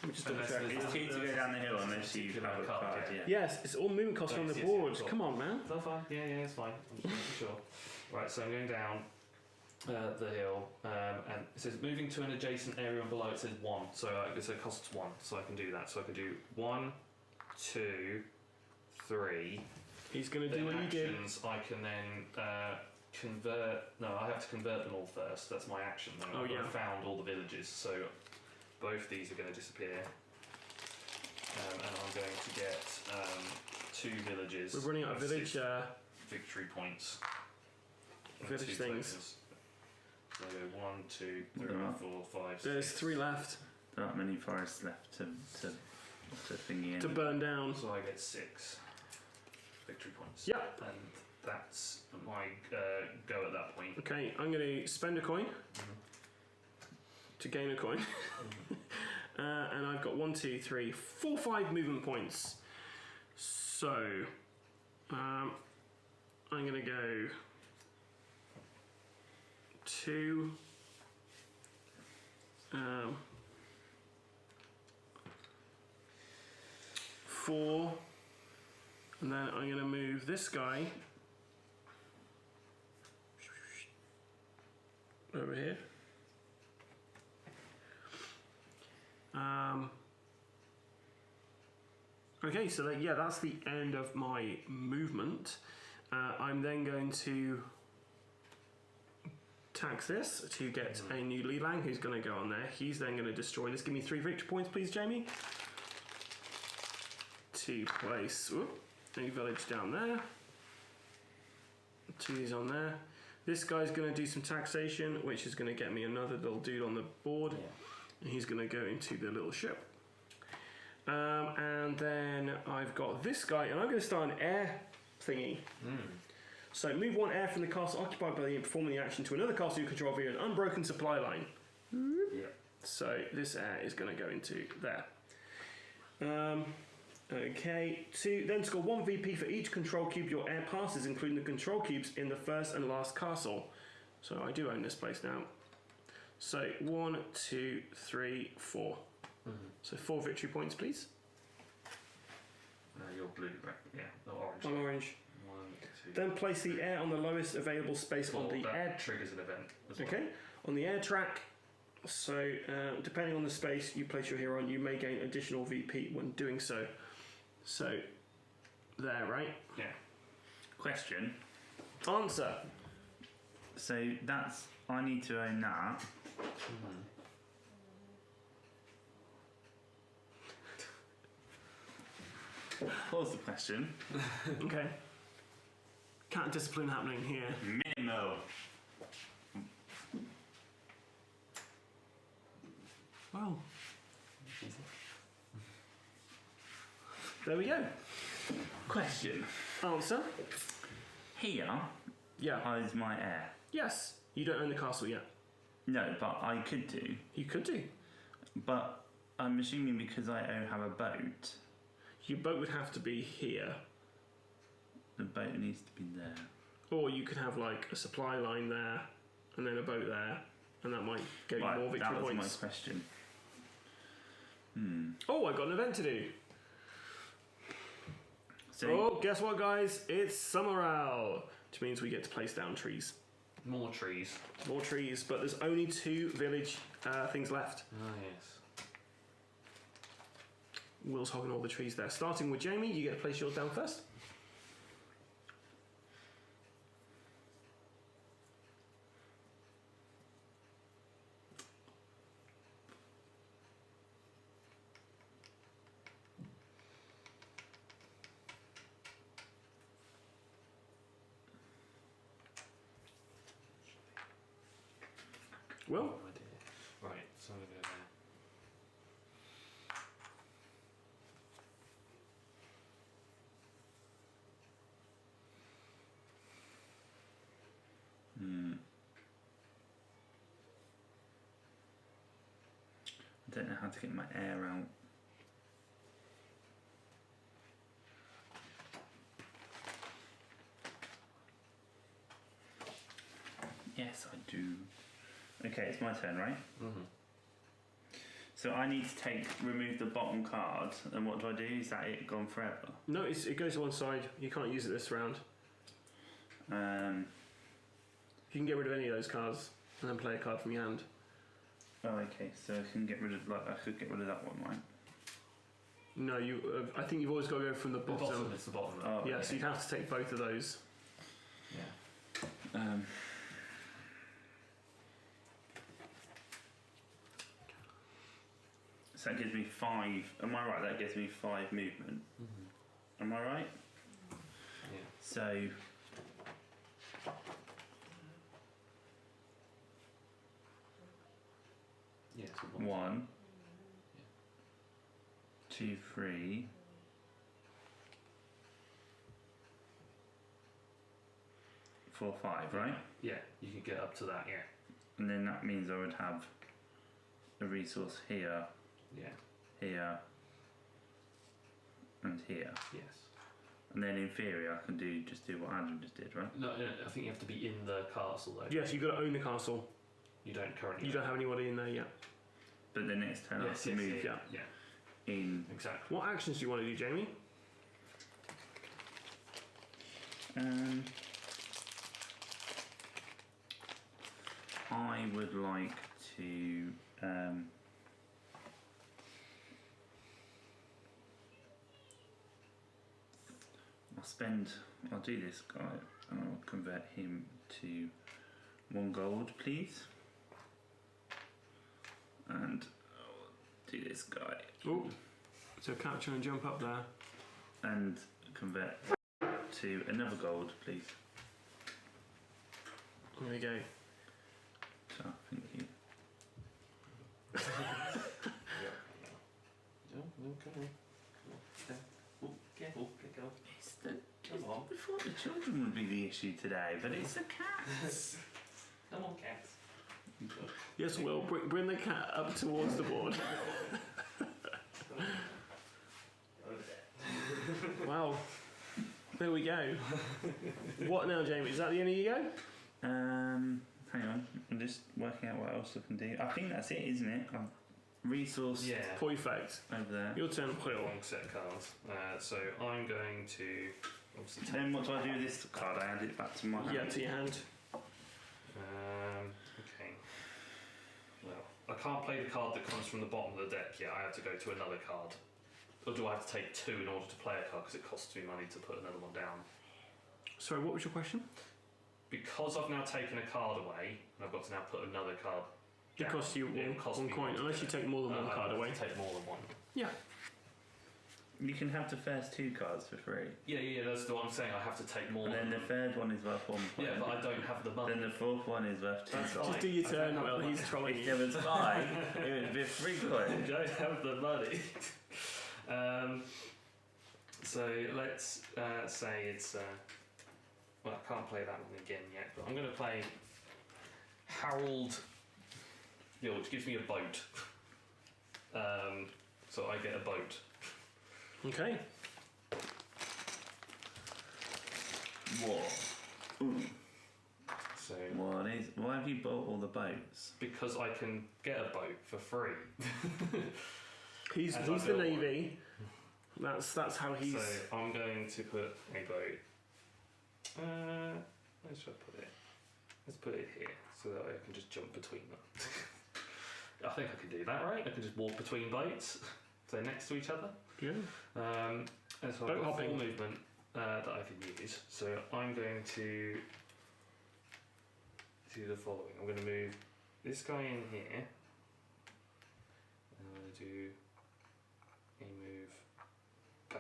Let me just double Unless check. there's- It's 2 to go down the hill unless you particular have a card, card. yeah. Yeah. Yes, it's all movement costs on the Yes, board. cool. Come on, man. Is that fine? Yeah, it's fine. I'm just making sure. Right, so I'm going down the hill, and it says moving to an adjacent area, and below it says 1. So it costs 1, so I can do that. So I can do 1, 2, 3. He's going to do Then what you did. actions, I can then convert. No, I have to convert them all first. That's my action. Though. Oh, I've yeah. found all the villages, so both these are going to disappear, and I'm going to get 2 villages. We're running out of village. 6 victory points. And Village 2 things. tokens. So I go 1, 2, 3, Wow. 4, 5, There's 6. 3 left There aren't many forests left to thingy in. to burn down. So I get 6 victory points. Yeah. And that's my go at that point. Okay, I'm going to spend a coin to gain a coin. And I've got 1, 2, 3, 4, 5 movement points. So, I'm going to go 2. 4. And then I'm going to move this guy over here. Okay, so that, yeah, that's the end of my movement. I'm then going to tax this to get a new Lilang who's going to go on there. He's then going to destroy this. Give me 3 victory points, please, Jamie. To place a village down there. 2 of these on there. This guy's going to do some taxation, which is going to get me another little dude on the board. And he's going to go into the little ship. And then I've got this guy, and I'm going to start an air thingy. So move 1 air from the castle occupied by the performing the action to another castle you control via an unbroken supply line. Yeah. So this air is going to go into there. Okay, then score 1 VP for each control cube your air passes, including the control cubes in the first and last castle. So I do own this place now. So 1, 2, 3, 4. So 4 victory points, please. You're blue, right? Yeah, no, orange. I'm orange. 1, 2. Then place the air on the lowest available space on the that air. triggers an event as well. Okay, on the air track. So depending on the space you place your hero on, you may gain additional VP when doing so. So there, right? Yeah. Question. Answer. So that's I need to own that. Pause the question. Okay. Cat discipline happening here. Minimal. Wow. There we go. Question. Answer. Here Yeah. is my heir. Yes. You don't own the castle yet. No, but I could do. You could do. But I'm assuming because I have a boat, Your boat would have to be here, the boat needs to be there. or you could have like a supply line there, and then a boat there, and that might get you more victory that was points. my question. Oh, I got an event to do. So Oh, guess what, guys? It's Summeral, which means we get to place down trees. More trees. More trees, but there's only 2 village things left. Ah, yes. Will's hogging all the trees there. Starting with Jamie, you get to place yours down first. Will? Oh, my dear. Right, so I'm going to go there. I don't know how to get my air out. Yes, I do. Okay, it's my turn, right? Mm-hmm. So I need to remove the bottom card, and what do I do? Is that it gone forever? No, it goes to one side. You can't use it this round. You can get rid of any of those cards and then play a card from your hand. Oh, okay. So I can get rid of I could get rid of that one, right? No, I think you've always got to go from the The bottom. bottom, it's the bottom. Oh, Yeah, okay. so you'd have to take both of those. Yeah. So that gives me 5. Am I right? That gives me 5 movement. Mm-hmm. Am I right? Yeah. So Yeah. So 1, 2, 3. 4, 5, right? Yeah, you can get up to that. Yeah. And then that means I would have a resource here, Yeah. here, and here. Yes. And then in theory, I can just do what Adam just did, right? No, I think you have to be in the castle though. Yes, you've got to own the castle. You don't currently. You don't have anybody in there yet. But the next turn I Yes, can move yeah. in. Exactly. What actions do you want to do, Jamie? I would like to. I'll do this guy and I'll convert him to 1 gold, please. And I'll do this guy Oh, so capture and jump up there. and convert to another gold, please. There we go. So thank you. Careful, go. It's the, Come on. I thought the children would be the issue today, but it's the cats. Come on, cats. Yes, Will, bring the cat up towards the board. Wow. There we go. What now, Jamie? Is that the end of your go? Hang on, I'm just working out what else I can do. I think that's it, isn't it? Resource Yeah. Perfect. over there. Your turn, Quite a Will. long set of cards. So I'm going to obviously take. Then what do I do with this card? I add it back to my hand. Yeah, to your hand. Okay. Well, I can't play the card that comes from the bottom of the deck yet. I have to go to another card. Or do I have to take 2 in order to play a card because it costs me money to put another one down? Sorry, what was your question? Because I've now taken a card away, and I've got to now put another card It down. costs you It'll cost one me coin, to unless get you it. take more than one I card have away. to take more than one. Yeah. You can have the first 2 cards for free. Yeah, that's what I'm saying. I have to take more And then than the third one is worth 1 point. Yeah, but I don't have the money. Then the 4th one is worth 2 That's points. Just do your I turn, don't have Will. the He's money. trolling If you. there was 5, it would be 3 I coins. don't have the money. So let's say it's. Well, I can't play that one again yet, but I'm going to play Harold. Which gives me a boat. So I get a boat. Okay. What? Ooh. So Why have you bought all the boats? because I can get a boat for free. He's And the I built Navy. That's how he's. So I'm going to put a boat. Where should I put it? Let's put it here so that I can just jump between them. I think I can do that, right? I can just walk between boats, so they're next to each other. Yeah. And so Boat I've got hopping. full movement that I can use. So I'm going to do the following. I'm going to move this guy in here. I'm going to do a move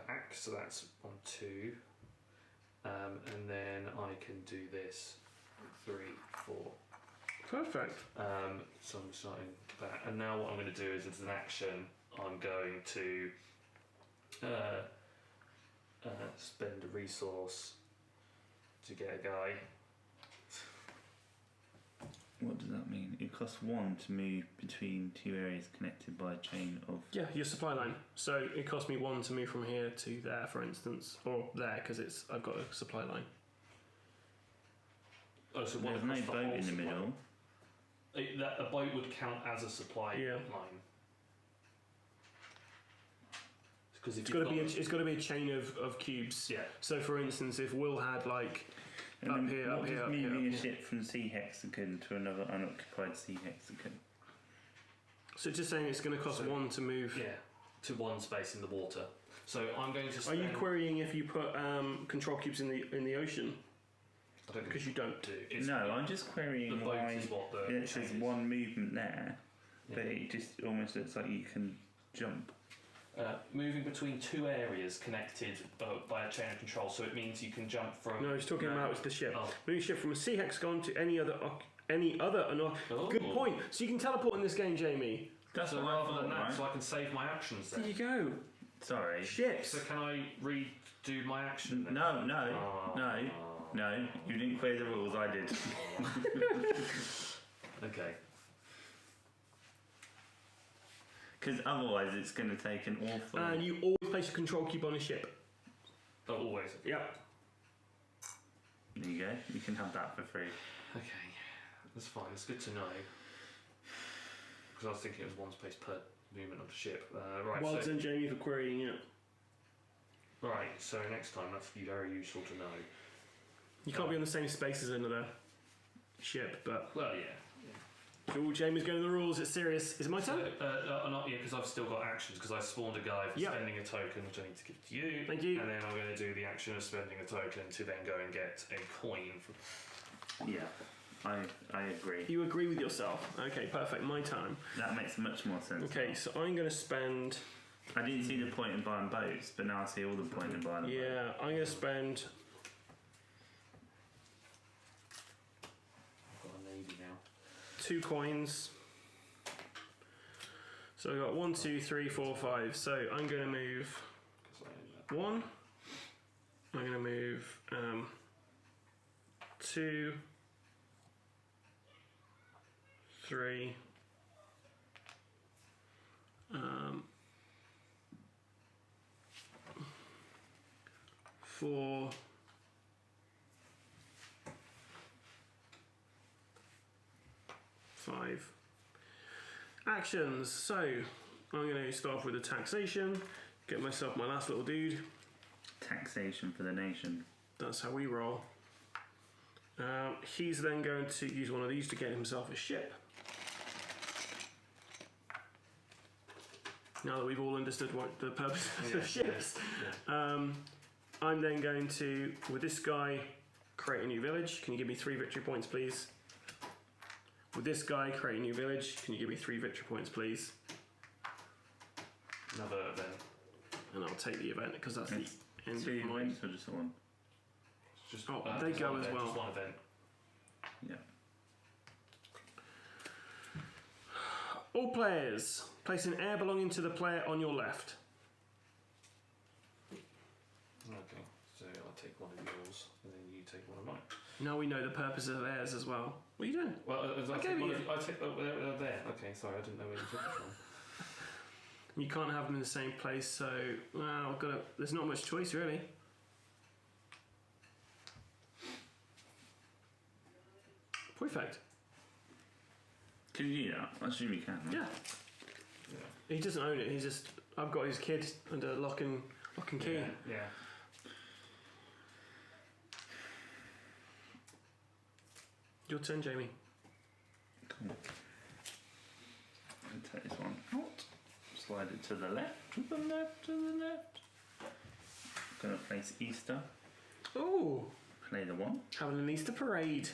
back, so that's 1, 2. And then I can do this 3, 4. Perfect. So I'm starting that, and now what I'm going to do is, as an action, I'm going to spend a resource to get a guy. What does that mean? It costs 1 to move between 2 areas connected by a chain of. Yeah, your supply line. So it cost me 1 to move from here to there, for instance, or there because I've got a supply line. Oh, so one There's no across the boat whole in the supply. middle. That a boat would count as a supply line. Because It's got to be a chain of cubes. Yeah. So for instance, if Will had like And up then here, what up does here, up moving here, a up ship from C hexagon to another unoccupied C hexagon? So just saying it's going to cost 1 to move. Yeah, to one space in the water. So I'm going to. Are you querying if you put control cubes in the ocean? I don't Because you don't. do. No, I'm just querying the boat why is what the it says chain is. one movement there, but Yeah. it just almost looks like you can jump. Moving between two areas connected by a chain of control, so it means you can jump from. No, he's talking about the ship. Oh. Moving ship from a C hexagon to any other. Oh. Good point. So you can teleport in this game, Jamie. That's So what I rather thought, than that, right? so I can save my actions There then. you go. Sorry. Ships. So can I redo my action then? No, no, Oh. no, no. You didn't query the rules. I did. Okay. Because otherwise, it's going to take an awful. And you always place a control cube on a ship. Oh, always. Yep. There you go. You can have that for free. Okay. That's fine. It's good to know. Because I was thinking it was one space per movement of the ship. Right. Well so, done, Jamie, for querying it. right. So next time, that's very useful to know. You can't be on the same space as another ship, but. Well, yeah. Cool, Jamie's going to the rules. It's serious. Is it my turn? Not yet, because I've still got actions. Because I spawned a guy for Yep. spending a token, which I need to give to you. Thank you. And then I'm going to do the action of spending a token to then go and get a coin. Yeah, I agree. You agree with yourself. Okay, perfect. My time. That makes much more sense. Okay, so I'm going to spend. I didn't see the point in buying boats, but now I see all the point in buying a boat. Yeah, I'm going to spend. I've got a navy now. 2 coins. So I've got 1, 2, 3, 4, 5. So I'm going to move 1. I'm going to move 2, 3, 4, 5. Actions. So I'm going to start off with the taxation. Get myself my last little dude. Taxation for the nation. That's how we roll. He's then going to use one of these to get himself a ship. Now that we've all understood what the purpose of ships, I'm then going to, with this guy, create a new village. Can you give me 3 victory points, please? With this guy, create a new village. Can you give me 3 victory points, please? Another event. And I'll take the event because that's the end 2 of my. events or just one? Just, Oh, they just go one as event, well. Just one event. Yeah. All players, place an heir belonging to the player on your left. Okay, so I'll take one of yours, and then you take one of mine. Now we know the purpose of heirs as well. What are you doing? Well, I gave you. I take there. Okay, sorry, I didn't know where you took it from. You can't have them in the same place, so well, I've got to. There's not much choice really. Perfect. Can you do that? I assume you can. Right? Yeah. Yeah. He doesn't own it. He's just. I've got his kid under lock and key. Yeah. Your turn, Jamie. Cool. And take this one out. Slide it to the left, to the left, to the left. Gonna place Easter. Oh, Play the 1. having an Easter parade.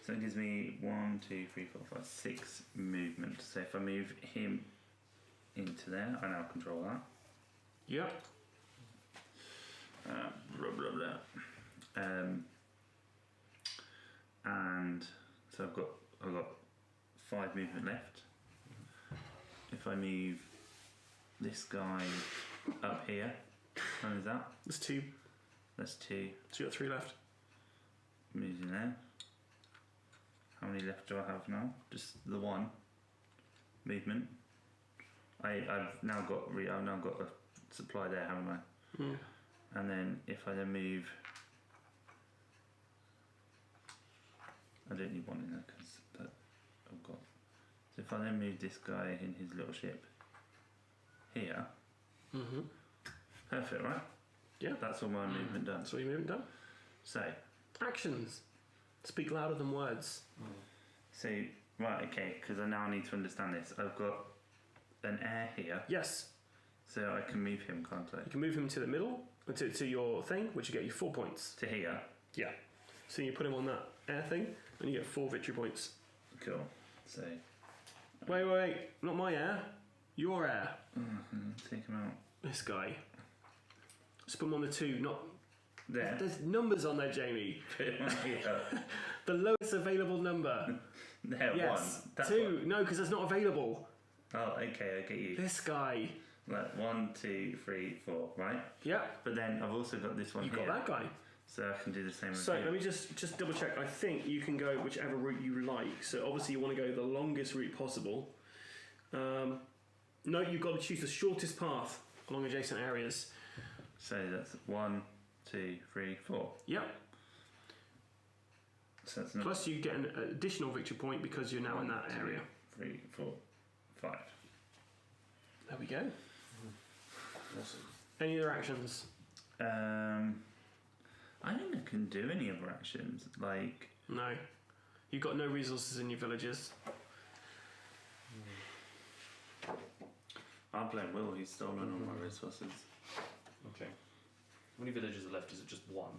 So it gives me 1, 2, 3, 4, 5, 6 movement. So if I move him into there, I now control that. Yep. Blah blah blah. And so I've got 5 movement left. If I move this guy up here, how many is that? There's 2. That's 2. So you got 3 left. Moves in there. How many left do I have now? Just the 1 movement. I've now got a supply there, haven't I? And then if I then move I don't need one in there because I've got. So if I then move this guy in his little ship here, perfect, right? Yeah. That's all my movement done. That's all your movement done. So, Actions. Speak louder than words. so right, okay, because I now need to understand this. I've got an air here, Yes. so I can move him, can't I? You can move him to the middle, to your thing, which will get you 4 points. To here. Yeah. So you put him on that air thing, and you get 4 victory points. Cool. So, Wait. Not my air. Your air. take him out. This guy. Just put him on the 2, not... There. There's numbers on there, Jamie. Put him on here. The lowest available number. There, Yes. one. That's 2. No, because that's not available. Oh, okay, I get you. This guy. Like 1, 2, 3, 4, right? Yeah. But then I've also got this one You've here. got that guy. So I can do the same with So him. let me just double check. I think you can go whichever route you like. So obviously you want to go the longest route possible. No, you've got to choose the shortest path along adjacent areas. So that's 1, 2, 3, 4. Yep. So that's not Plus you get an additional victory point because you're now in that area. 3, 4, 5. There we go. Awesome. Any other actions? I don't think I can do any other actions. Like, No. You've got no resources in your villages. I'll blame Will, he's stolen all my resources. Okay. How many villages are left? Is it just one?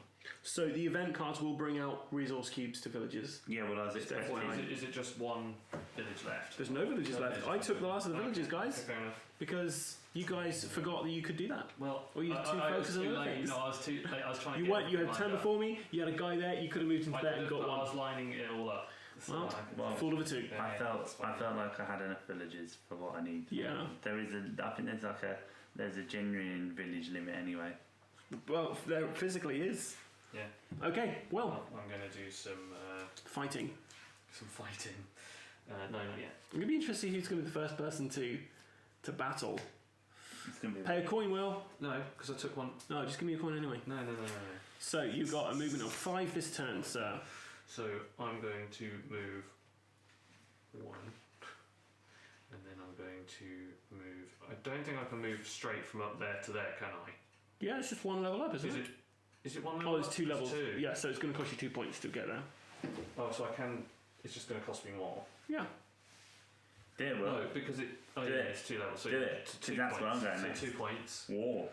So the event cards will bring out resource cubes to villages. Yeah, well, I was Just expecting. FYI. Is it just one village left? There's no villages No left. villages I left. took the last of the Okay. villages, guys, Fair enough. because you guys forgot that you could do that. Well, Or you too I was focused on too other late. things. No, I was too late. I was trying to You get went. You had a everything turn lined before me. You had a guy there. You could have moved into up. that and got I one. was lining it all up. So Well, well, Fool of a 2. Yeah, I yeah, felt that's fine. like I had enough villages for what I need. Yeah. There is I think there's a genuine village limit anyway. Well, there physically is. Yeah. Okay. Well, I'm going to do some fighting. fighting. No, not yet. I'm gonna be interested who's gonna be the first person to battle. It's gonna be. Pay a coin, Will. No, because I took one. No, just give me a coin anyway. No. So you've got a movement of 5 this turn, sir. So I'm going to move 1, and then I'm going to move. I don't think I can move straight from up there to there, can I? Yeah, it's just 1 level up, isn't it? Is it 1 level? Oh, it's up? 2 levels. 2. Yeah, so it's gonna cost you 2 points to get there. Oh, so I can. It's just going to cost me more. Yeah. There, Will. No, because it. Oh Do yeah, it. it's 2 levels. So Do yeah, it. 2 That's points. where I'm going So next. 2 points. War.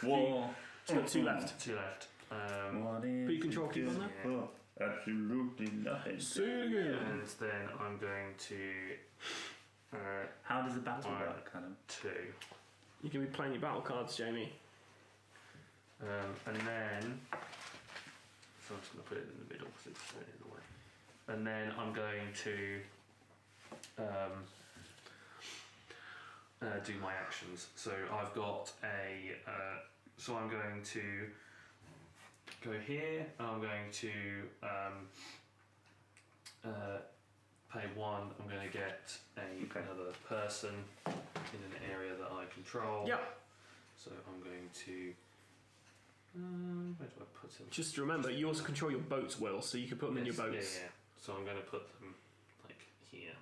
War. It's got 2 left. 2 left. What is But you control keep on it there? for? Absolutely nothing. Say it again. And then I'm going to. How does the battle Alright. work, Adam? 2. You can be playing your battle cards, Jamie. And then. So I'm just going to put it in the middle because it's in the way. And then I'm going to. Do my actions. So I've got a. So I'm going to go here. And I'm going to pay 1. I'm going to get another person in an area that I control. Yeah. So I'm going to. Where do I put him? Just remember, you also control your boats, Will, so you can put them in your Yes, boats. Yeah. So I'm going to put them like here,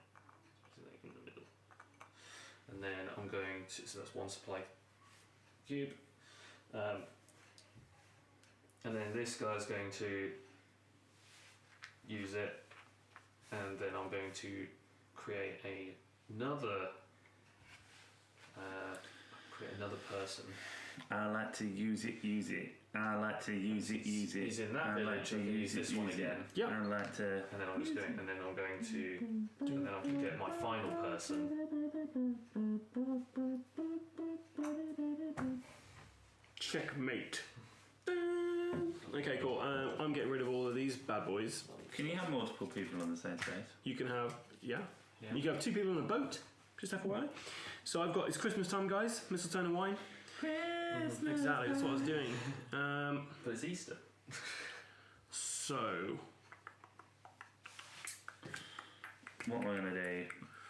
so they're in the middle, and then I'm going to. So that's 1 supply cube, and then this guy's going to use it, and then I'm going to create another person. I like to use it. I like to use it. He's in that I like village, to and use use it. this one again. Yeah. I like to. And then I'm just going, and then I'm going to, and then I can get my final person. Checkmate. Okay, cool. I'm getting rid of all of these bad boys. Can you have multiple people on the same space? You can have, yeah. Yeah. You can have 2 people on a boat. Just FYI. So I've got, it's Christmas time, guys. Mistletoe and wine. Exactly, that's what I was doing. But it's Easter. So, What am I gonna do?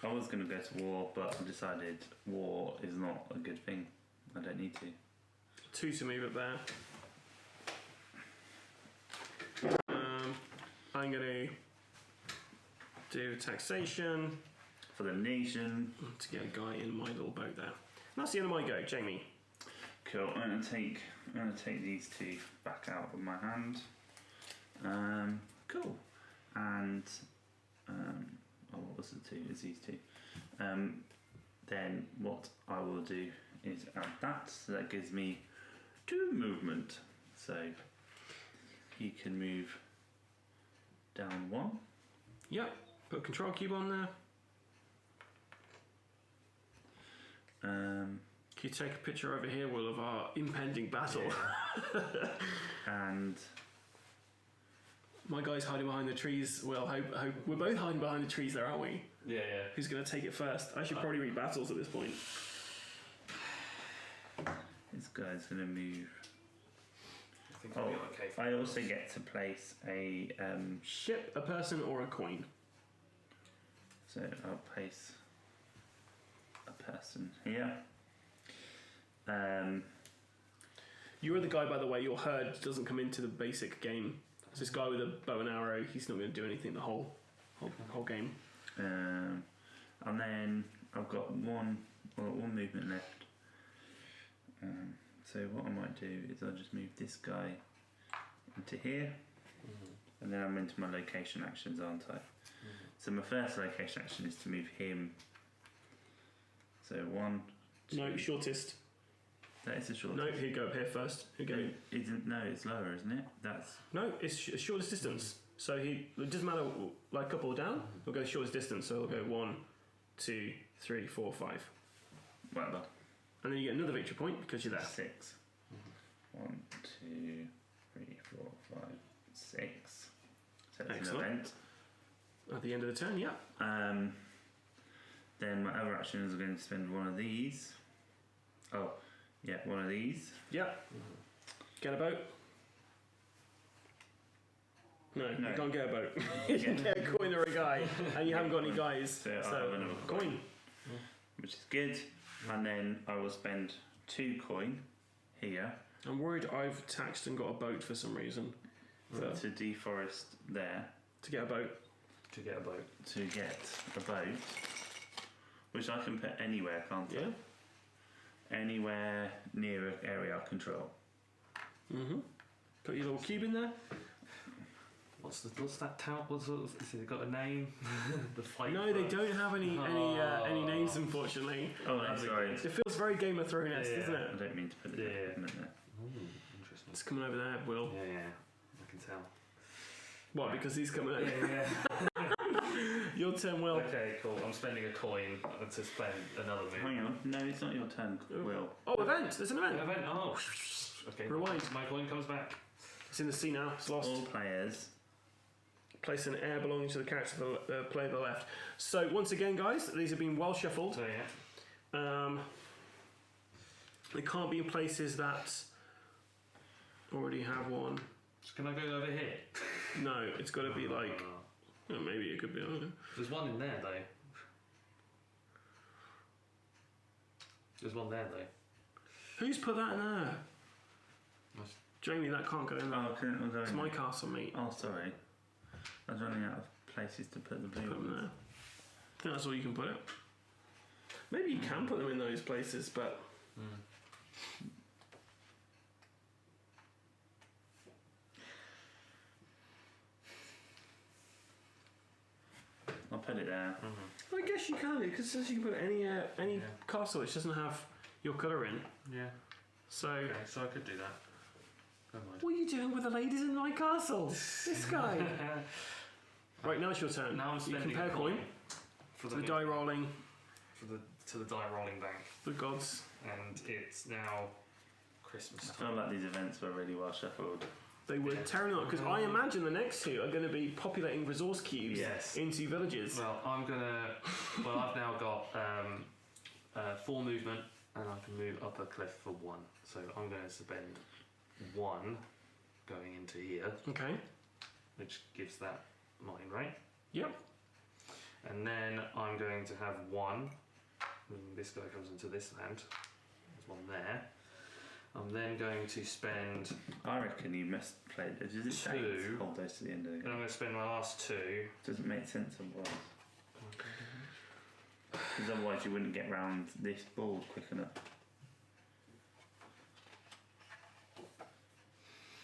I was gonna go to war, but I decided war is not a good thing. I don't need to. 2 to move it there. I'm going to Do taxation. For the nation. To get a guy in my little boat there. And that's the end of my go, Jamie. Cool. I'm gonna take these two back out of my hand. Cool. And what was the two? It's these two. Then what I will do is add that. So that gives me 2 movement. So he can move down 1. Yep. Put a control cube on there. Can you take a picture over here, Will, of our impending battle? Yeah. And my guy's hiding behind the trees. Will, hope we're both hiding behind the trees there, aren't we? Yeah. Who's going to take it first? I should probably read battles at this point. this guy's going to move. I think I'll be okay. I also get to place a Ship, a person, or a coin. So I'll place a person here. You are the guy, by the way. Your herd doesn't come into the basic game. It's this guy with a bow and arrow. He's not going to do anything the whole game. And then I've got one movement left. So what I might do is I'll just move this guy into here, and then I'm into my location actions, aren't I? So my first location action is to move him. So 1, 2. No, shortest. That is the shortest. No, he'd go up here first. He'd go. No, it's lower, isn't it? That's No, it's shortest distance. So it doesn't matter, like up or down. We'll go shortest distance. So we'll go 1, 2, 3, 4, 5. whatever. And then you get another victory point because you're there. 6. 1, 2, 3, 4, 5, 6. So it's an Excellent. event. At the end of the turn, yeah. Then my other action is going to spend one of these. Oh, yeah, one of these. Yeah. Get a boat. No, No. you can't get a boat. You can get a coin or a guy, and you haven't got any guys. So I'll have another coin. Which is good. And then I will spend 2 coin here I'm worried I've taxed and got a boat for some reason. to deforest there To get a boat. To get a boat. to get a boat, which I can put anywhere, can't Yeah. I? Anywhere near an area I control. Mm-hmm. Put your little cube in there. What's that town? Has it got a name? The fight. No, they don't have any names, unfortunately. Oh, no, sorry. It feels very Game of Thrones, Yeah. doesn't I it? don't mean to put it Yeah. there. Interesting. It's coming over there, Will. Yeah, I can tell. What? Because he's coming over. Yeah. Your turn, Will. Okay, cool. I'm spending a coin to spend another move. Hang on. No, it's not your turn, Will. Oh, event! There's an event. Event. Oh. Okay. Rewind. My coin comes back. It's in the sea now. It's lost. All players. Place an air belonging to the character to the player to the left. So once again, guys, these have been well shuffled. So yeah. They can't be in places that already have one. So can I go over here? No, it's got to be like. Oh, maybe it could be. I don't know. There's one in there though. There's one there though. Who's put that in there? Nice. Jamie, that can't go in there. Oh, can it go It's in my there? castle, mate. Oh, sorry. I was running out of places to put the blue Put them there. ones. I think that's all you can put it. Maybe you can put them in those places, but I'll put it there. I guess you can, because you can put any castle which doesn't have your colour in. Yeah. So, Okay, so I could do that. Never mind. what are you doing with the ladies in my castle? This guy. Right, now it's your turn. Now I'm you spending compare a coin for the die rolling, to the die rolling bank, the gods. and it's now Christmas I time. feel like these events were really well shuffled. They were tearing up because I imagine the next two are going to be populating resource cubes Yes. into villages. Well, I've now got 4 movement, and I can move up a cliff for 1. So I'm going to spend 1 going into here, Okay. which gives that mine, right? Yep. And then I'm going to have 1. This guy comes into this land. There's 1 there. I'm then going to spend. I reckon you must play. Does it say Two. hold those to the end of the Then game? I'm going to spend my last 2. Doesn't make sense otherwise. Because otherwise you wouldn't get round this board quick enough.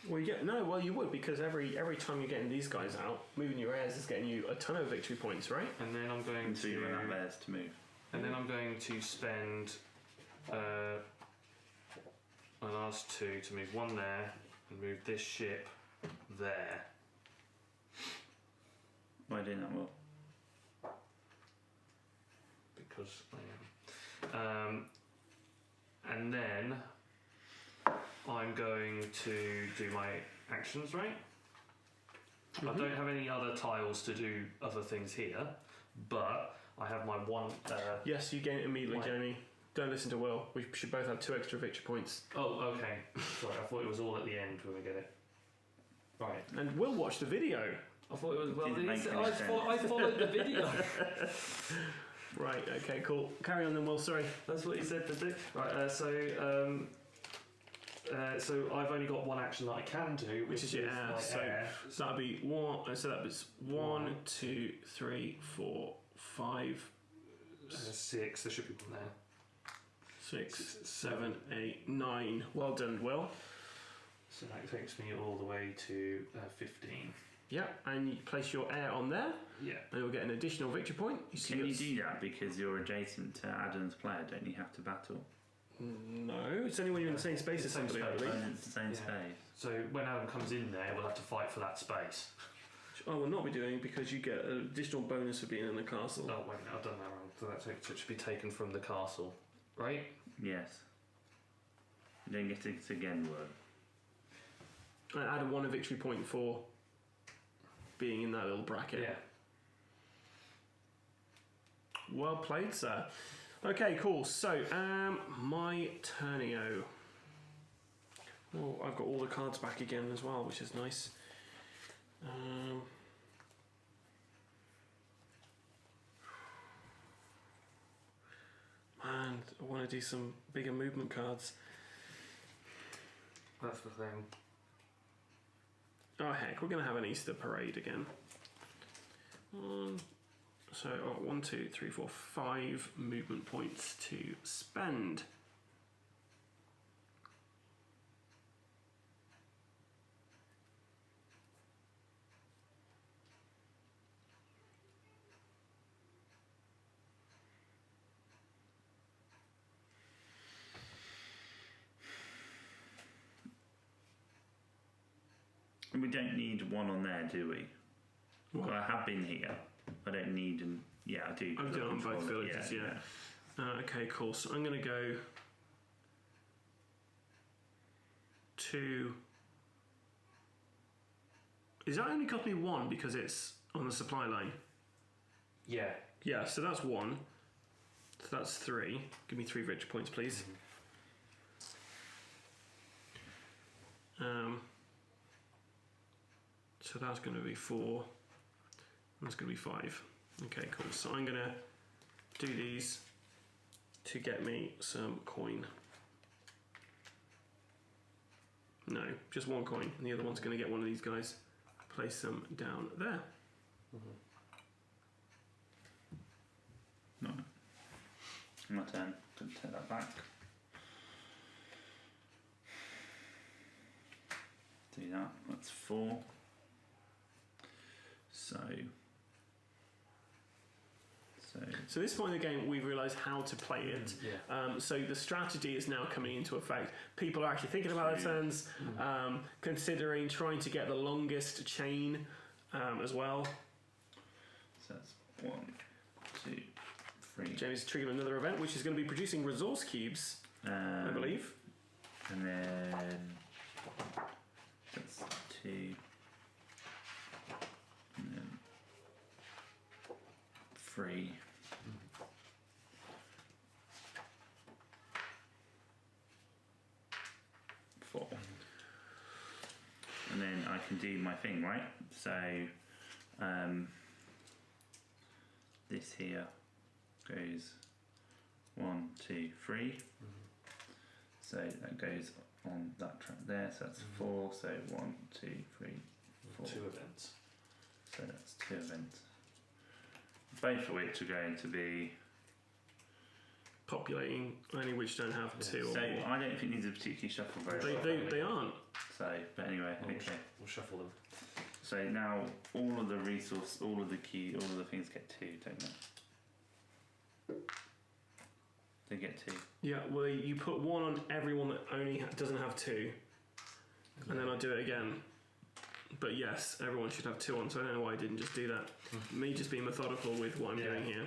Well, well, you would, because every time you're getting these guys out, moving your heirs is getting you a ton of victory points, right? And then I'm going Until you to. run out of heirs to move. And then I'm going to spend my last 2 to move 1 there and move this ship there. Why doing that, Will? Because I am. And then I'm going to do my actions, right? I don't have any other tiles to do other things here, but I have my one. Yes, you gain it immediately, Why? Jamie. Don't listen to Will. We should both have 2 extra victory points. Oh, okay. Sorry, I thought it was all at the end when we get it. Right. And Will watch the video. I thought it was. Well, Didn't make any I followed the video. Right, okay, cool. Carry on then, Will, sorry. That's what you said to do. Right. So I've only got one action that I can do, Which is your heir. my So heir. that'd be one. So that was 1, 2, 3, 4, 5, 6. There should be one there. 6, 7, 8, 9. Well done, Will. So that takes me all the way to 15. Yeah, and you place your heir on there, Yeah. and you'll get an additional victory point. Can you do that because you're adjacent to Adam's player? Don't you have to battle? No, it's only when you're in the same space as It's same somebody, I space. believe. Oh, it's the same Yeah. space. So when Adam comes in there, we'll have to fight for that space. I will not be doing because you get an additional bonus for being in the castle. Oh wait, I've done that wrong. So that should be taken from the castle, right? Yes. You don't get it again, word. And add a victory point for being in that little bracket. Yeah. Well played, sir. Okay, cool. So, my turnio. Oh, I've got all the cards back again as well, which is nice. Man, I want to do some bigger movement cards. That's the thing. Oh heck, we're going to have an Easter parade again. So, 1, 2, 3, 4, 5 movement points to spend. And we don't need one on there, do we? What? Well, I have been here. I don't need an. Yeah, I do. I'm doing it on both control it, villages, yeah. Okay, cool. So I'm going to go to. Is that only cost me 1 because it's on the supply line? Yeah. Yeah, so that's 1. So that's 3. Give me 3 victory points, please. So that's going to be 4. That's going to be 5. Okay, cool. So I'm going to do these to get me some coin. No, just 1 coin, and the other one's going to get one of these guys. Place them down there. No. My turn. Don't take that back. Do that. That's 4. So this point in the game, we've realised how to play it. Yeah. So the strategy is now coming into effect. People are actually thinking about their turns, considering trying to get the longest chain as well. So that's 1, 2, 3. Jamie's triggering another event, which is going to be producing resource cubes, I believe. And then that's 2. And then 3. And then I can do my thing, right? So this here goes 1, 2, 3. So that goes on that track there, so that's 4, so 1, 2, 3, 4. 2 events. So that's 2 events. Both of which are going to be... Populating only which don't have 2 or So more. I don't think these are particularly shuffled very well. They aren't. So, but anyway, We'll okay. We'll shuffle them. So now all of the resource, all of the key, all of the things get 2, don't they? They get 2. Yeah, well, you put 1 on everyone that only doesn't have 2, and then I'll do it again. But yes, everyone should have 2 on, so I don't know why I didn't just do that. Me just being methodical with what I'm doing here.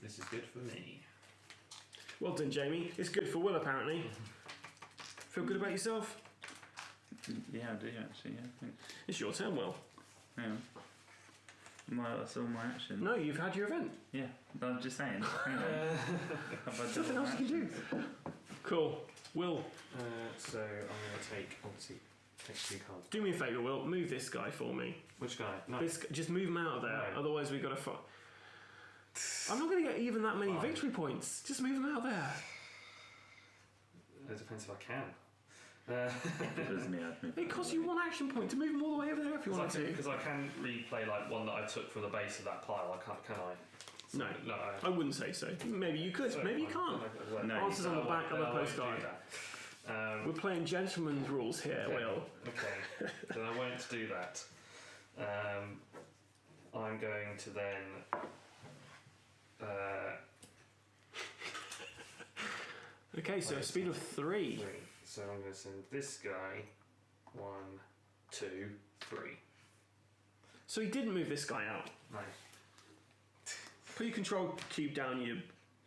This is good for me. Well done, Jamie. It's good for Will, apparently. Feel good about yourself? Yeah, I do actually, yeah, thanks. It's your turn, Will. Hang on. That's all my action. No, you've had your event. Yeah, I'm just saying. Hang on. Have I There's done nothing all else my you can do. Cool. Will, So I'm going to take, obviously, take 2 cards. do me a favour, Will. Move this guy for me. Which guy? No. Just move him out of there. No. Otherwise, we've got to. I'm not going to get even that many Fine. victory points. Just move him out of there. It depends if I can. If it was me, I'd move It that costs away. you 1 action point to move him all the way over there if you want to. Because I can replay like one that I took from the base of that pile. I can't, can I? No, No. I wouldn't say so. Maybe you could, So maybe you fine. can't. No, Answers on the back of the postcard. We're We're playing gentleman's rules here, Okay. Will. Okay, then I won't do that. I'm going to then. Okay, so a speed of 3. 3. So I'm going to send this guy 1, 2, 3. So he didn't move this guy out. No. Put your control cube down, you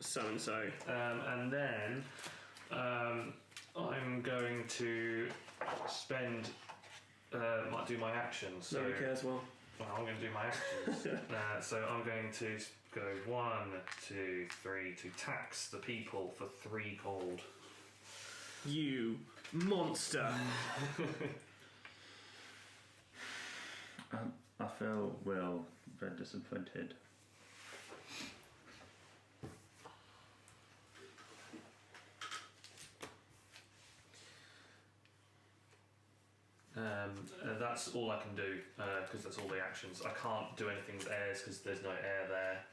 so and so. And then I'm going to spend. Might do my actions. So Nobody cares, Will. well, I'm going to do my actions. So I'm going to go 1, 2, 3 to tax the people for 3 gold. You monster. I feel Will very disappointed. That's all I can do because that's all the actions. I can't do anything with airs because there's no air there.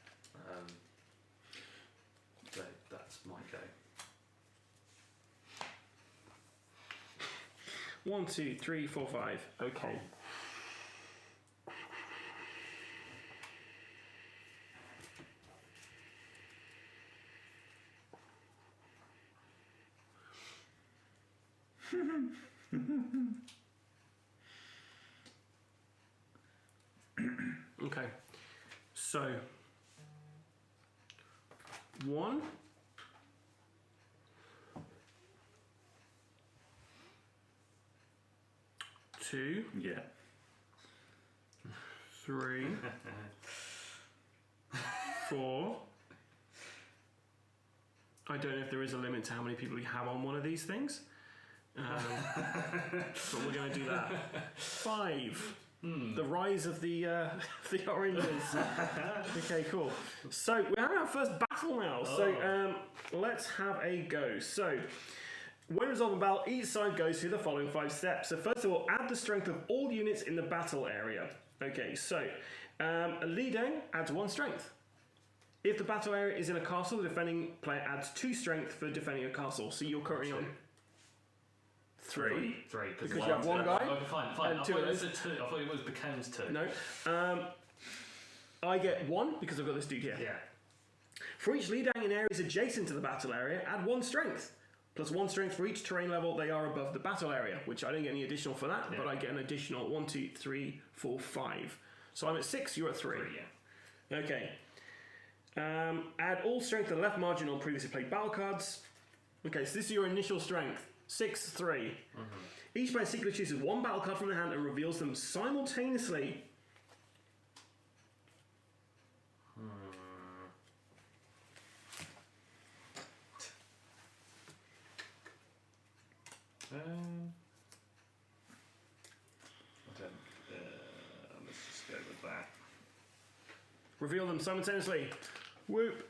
So that's my go. 1, 2, 3, 4, 5. Okay. Okay. So 1, 2, Yeah. 3, 4. I don't know if there is a limit to how many people you have on one of these things. But we're going to do that. 5. The rise of the oranges. Okay, cool. So we're having our first battle now. So let's have a go. So when resolving a battle, each side goes through the following 5 steps. So first of all, add the strength of all units in the battle area. Okay, so leading adds 1 strength. If the battle area is in a castle, the defending player adds 2 strength for defending a castle. So you're currently on 3. 3 Because you have 1 guy. Okay, fine. And I 2 thought it others. was a 2. I thought it becomes 2. No. I get 1 because I've got this dude here. Yeah. For each lead in areas adjacent to the battle area, add 1 strength. Plus 1 strength for each terrain level they are above the battle area, which I don't get any additional for that, but I get an additional 1, 2, 3, 4, 5. So I'm at 6, you're at 3. 3, yeah. Okay. Add all strength to the left margin on previously played battle cards. Okay, so this is your initial strength. 6, 3. Each player secretly chooses 1 battle card from their hand and reveals them simultaneously. Let's just go with that. Reveal them simultaneously. Whoop.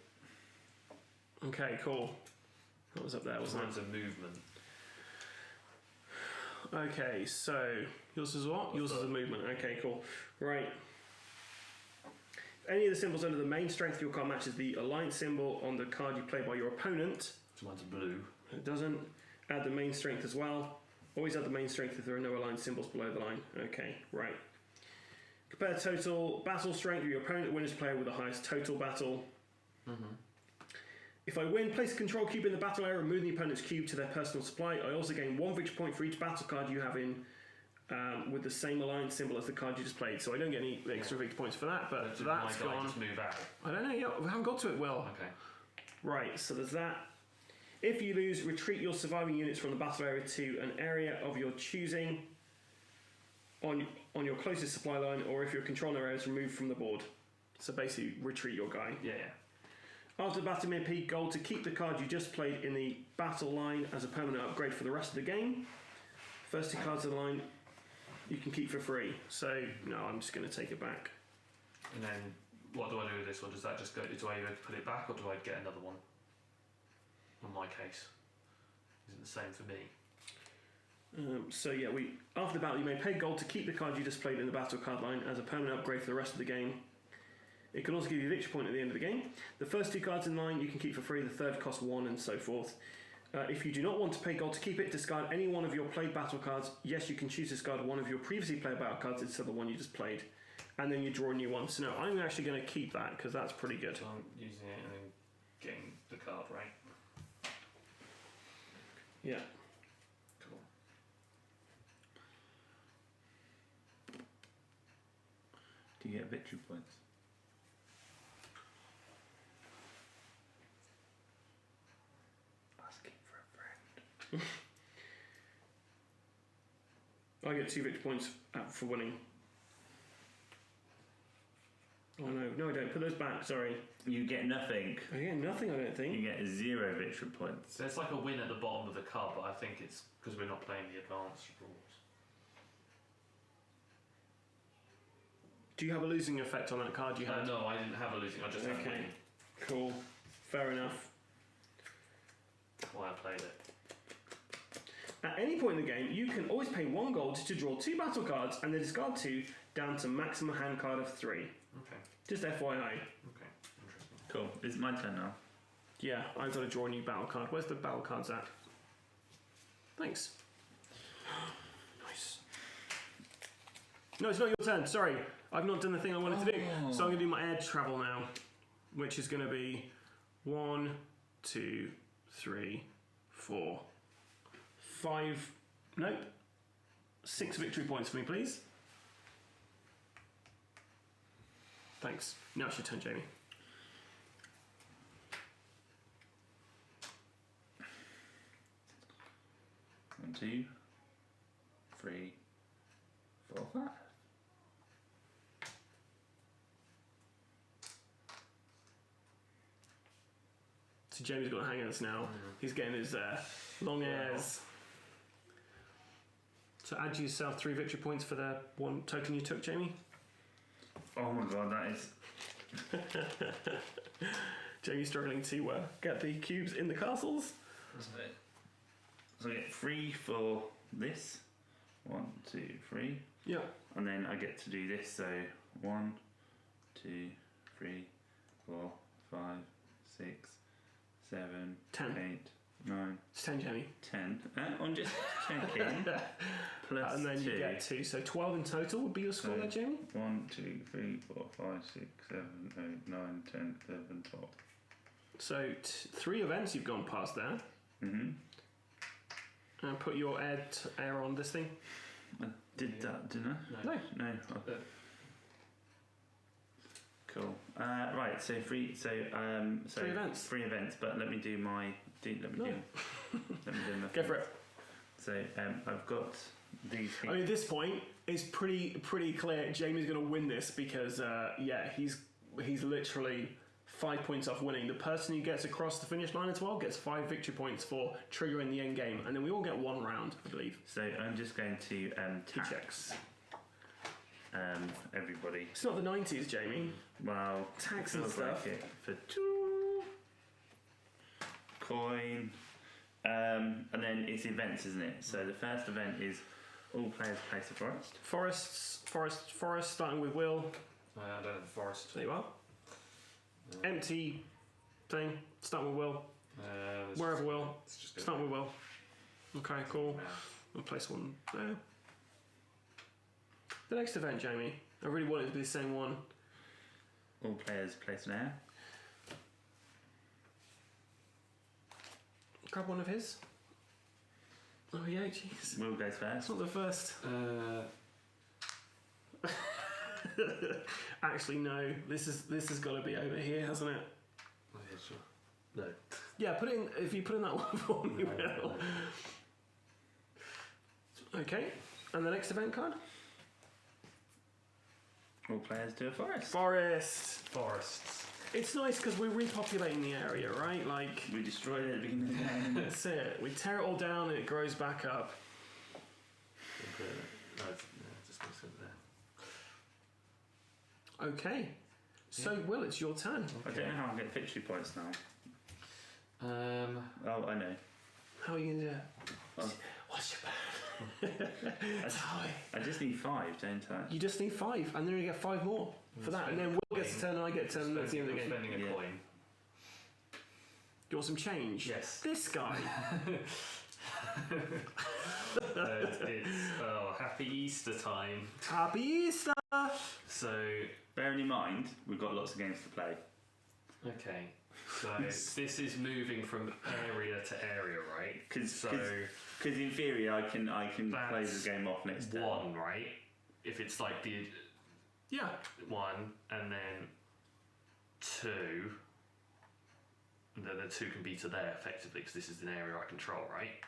Okay, cool. That was up there, wasn't Mine's a movement. it? Okay, so yours is what? Yours is a movement. Okay, cool. Right. Any of the symbols under the main strength of your card matches the alliance symbol on the card you play by your opponent. So mine's blue. It doesn't. Add the main strength as well. Always add the main strength if there are no aligned symbols below the line. Okay, right. Compare total battle strength of your opponent, the winner's player with the highest total battle. If I win, place a control cube in the battle area, remove the opponent's cube to their personal supply. I also gain 1 victory point for each battle card you have in with the same alliance symbol as the card you just played. So I don't get any extra victory points for that, but Did that's my guy gone. just move out? I don't know yet. We haven't got to it, Will. Okay. Right, so there's that. If you lose, retreat your surviving units from the battle area to an area of your choosing on your closest supply line, or if your control area is removed from the board. So basically, retreat your guy. Yeah. After the battle, you may pay gold to keep the card you just played in the battle line as a permanent upgrade for the rest of the game. First 2 cards of the line you can keep for free. So, no, I'm just going to take it back. And then what do I do with this one? Does that just go? Do I either put it back or do I get another one? In my case, is it the same for me? So yeah, after the battle you may pay gold to keep the card you just played in the battle card line as a permanent upgrade for the rest of the game. It can also give you a victory point at the end of the game. The first 2 cards in line you can keep for free, the third costs 1 and so forth. If you do not want to pay gold to keep it, discard any one of your played battle cards. Yes, you can choose to discard one of your previously played battle cards instead of the one you just played. And then you draw a new one. So no, I'm actually going to keep that because that's pretty good. So I'm using it and then getting the card, right? Yeah. Cool. Do you get victory points? Asking for a friend. I get 2 victory points for winning. Oh no, I don't. Put those back, sorry. You get nothing. I get nothing, I don't think. You get 0 victory points. So it's like a win at the bottom of the card, but I think it's because we're not playing the advanced rules. Do you have a losing effect on that card you had? No, I didn't have a losing. I just had a Okay. win. Cool. Fair enough. Why I played it. At any point in the game, you can always pay 1 gold to draw 2 battle cards and then discard 2 down to maximum hand card of 3. Okay. Just FYI. Okay. Interesting. Cool. It's my turn now. Yeah, I've got to draw a new battle card. Where's the battle cards at? Thanks. Nice. No, it's not your turn. Sorry. I've not done the thing I wanted to do. So I'm going to do my air travel now, which is going to be 1, 2, 3, 4, 5. Nope. 6 victory points for me, please. Thanks. Now it's your turn, Jamie. One, 2, 3, 4, 5. So Jamie's got hangers now. He's getting his long airs. So add yourself 3 victory points for the 1 token you took, Jamie. Oh my god, that is. Jamie's struggling to get the cubes in the castles. So I get 3 for this. 1, 2, 3. Yeah. And then I get to do this, so 1, 2, 3, 4, 5, 6, 7, 10. 8, 9, It's 10, Jamie. 10. I'm just checking. Plus And then 2. you get 2. So 12 in total would be your score So- there, Jamie? 1, 2, 3, 4, 5, 6, 7, 8, 9, 10, 11, 12. So 3 events you've gone past there. Mm-hmm. And put your air on this thing. I did that, didn't I? No. No. Oh. Cool. Right. So 3. So 3 events. 3 events. But let me do my. Let me No. do. Let me do my. Go for it. So I've got these. I mean, at this point, it's pretty clear Jamie's going to win this because, he's literally 5 points off winning. The person who gets across the finish line as well gets 5 victory points for triggering the end game, and then we all get 1 round, I believe. So I'm just going to He tax checks. everybody. It's not the 90s, Jamie. Well, Tax and feels stuff. like it for 2 coin. And then it's events, isn't it? So the first event is all players place a forest. Forest, starting with Will. I don't have a forest. There you are. Empty thing, starting with Will. Wherever Will. Starting with Will. Okay, cool. I'll place one there. The next event, Jamie. I really want it to be the same one. All players place an air. Grab one of his. Oh yeah, jeez. Will goes first. It's not the first. Actually, no. This has got to be over here, hasn't it? Oh, yeah, sure. No. Yeah, put it in. If you put in that one for me, Will. Okay, and the next event card. All players do a forest. Forests. It's nice because we're repopulating the area, right? Like We destroyed it at the beginning of the game. that's it. We tear it all down and it grows back up. No, just gonna sit there. Okay. So Will, it's your turn. I don't know how I get victory points now. Oh, I know. How are you gonna do it? Oh. What's your plan? I just need 5, don't I? You just need 5, and then you get 5 more for that, and then Will gets a turn and I get a turn, and that's the end of the game. Spending a Yeah. coin. You want some change? Yes. This guy. It's happy Easter time. Happy Easter. So Bearing in mind, we've got lots of games to play. okay. So this is moving from area to area, right? Because So in theory, I can play That's the game off next turn. 1, right? If it's like the Yeah. 1 and then 2, and then the 2 can be to there effectively because this is an area I control, right?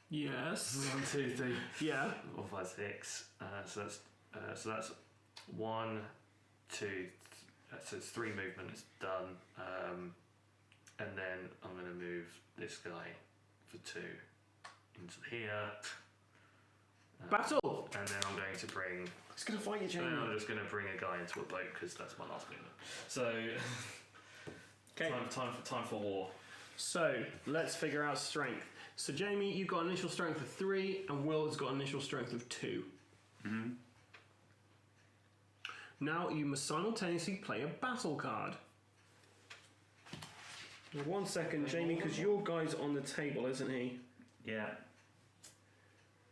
Yes. 1, 2, 3, Yeah. 4, 5, 6. So that's 1, 2. So it's 3 movement. It's done. And then I'm going to move this guy for 2 into here. Battle. And then I'm going to bring. It's gonna fight you, And Jamie. then I'm just going to bring a guy into a boat because that's my last movement. So Okay. time for war. So let's figure out strength. So Jamie, you've got initial strength of 3, and Will has got initial strength of 2. Mm-hmm. Now you must simultaneously play a battle card. Now, 1 second, Jamie, because your guy's on the table, isn't he? Yeah.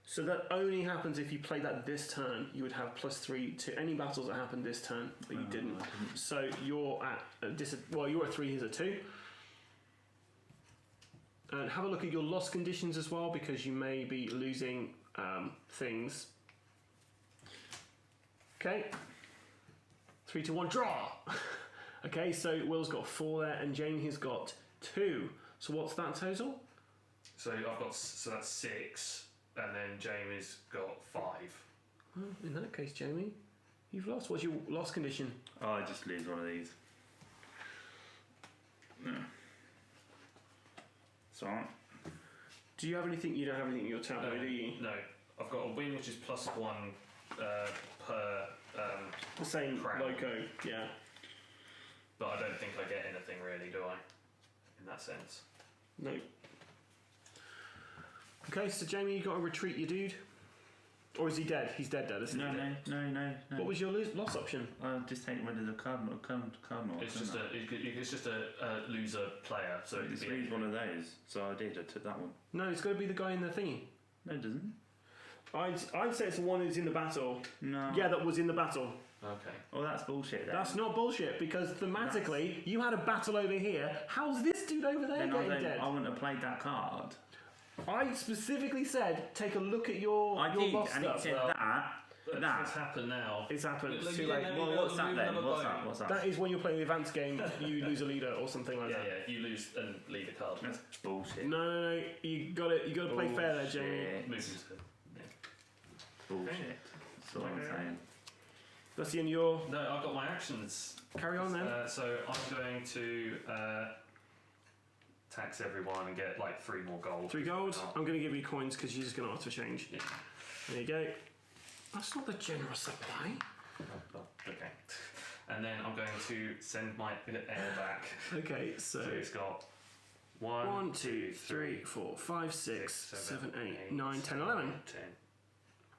So that only happens if you play that this turn. You would have +3 to any battles that happened this turn, but you didn't. I didn't. So you're at you're at 3. He's at 2. And have a look at your loss conditions as well, because you may be losing things. Okay. 3, 2, 1, draw. Okay, so Will's got 4 there, and Jamie has got 2. So what's that total? So that's 6, and then Jamie's got 5. Well, in that case, Jamie, you've lost. What's your loss condition? Oh, I just lose one of these. No. It's alright. Do you have anything? You don't have anything in your tableau, do you? No, I've got a win which is +1 per. The same Crown. loco, yeah. But I don't think I get anything really, do I? In that sense. No. Okay, so Jamie, you got to retreat your dude? Or is he dead? He's dead, isn't No, he? no. What was your loss option? I'll just take rid of the card mark. It's just a loser player, so it Just could be lose one of those. So I did. I took that one. No, it's got to be the guy in the thingy. No, it doesn't. I'd say it's the one who's in the battle. No. Yeah, that was in the battle. Okay. Oh, that's bullshit. Then. That's not bullshit, because thematically, you had a battle over here. How's this dude over there Then getting dead? I wouldn't have played that card. I specifically said, take a look at your I your did, loss and stuff. it said Well, that. What's happened now? It's happened. It's Look, too yeah, late. no, Well, what's that then? What's that? That is when you're playing the advanced game, you lose a leader or something like Yeah, that. you lose and leave a card. That's bullshit. No. You got to play fair there, Jamie. Bullshit. Move into. Bullshit. That's what I'm saying. That's the end of your. No, I've got my actions. Carry on then. So I'm going to tax everyone and get like 3 more gold. 3 gold. Oh. I'm going to give you coins because you're just going to auto change. Yeah. There you go. That's not the generous supply. Oh, okay. And then I'm going to send my air back. Okay, so So it's got 1, 2, 3, 4, 5, 6, 7, 8, 9, 10, 11. 10.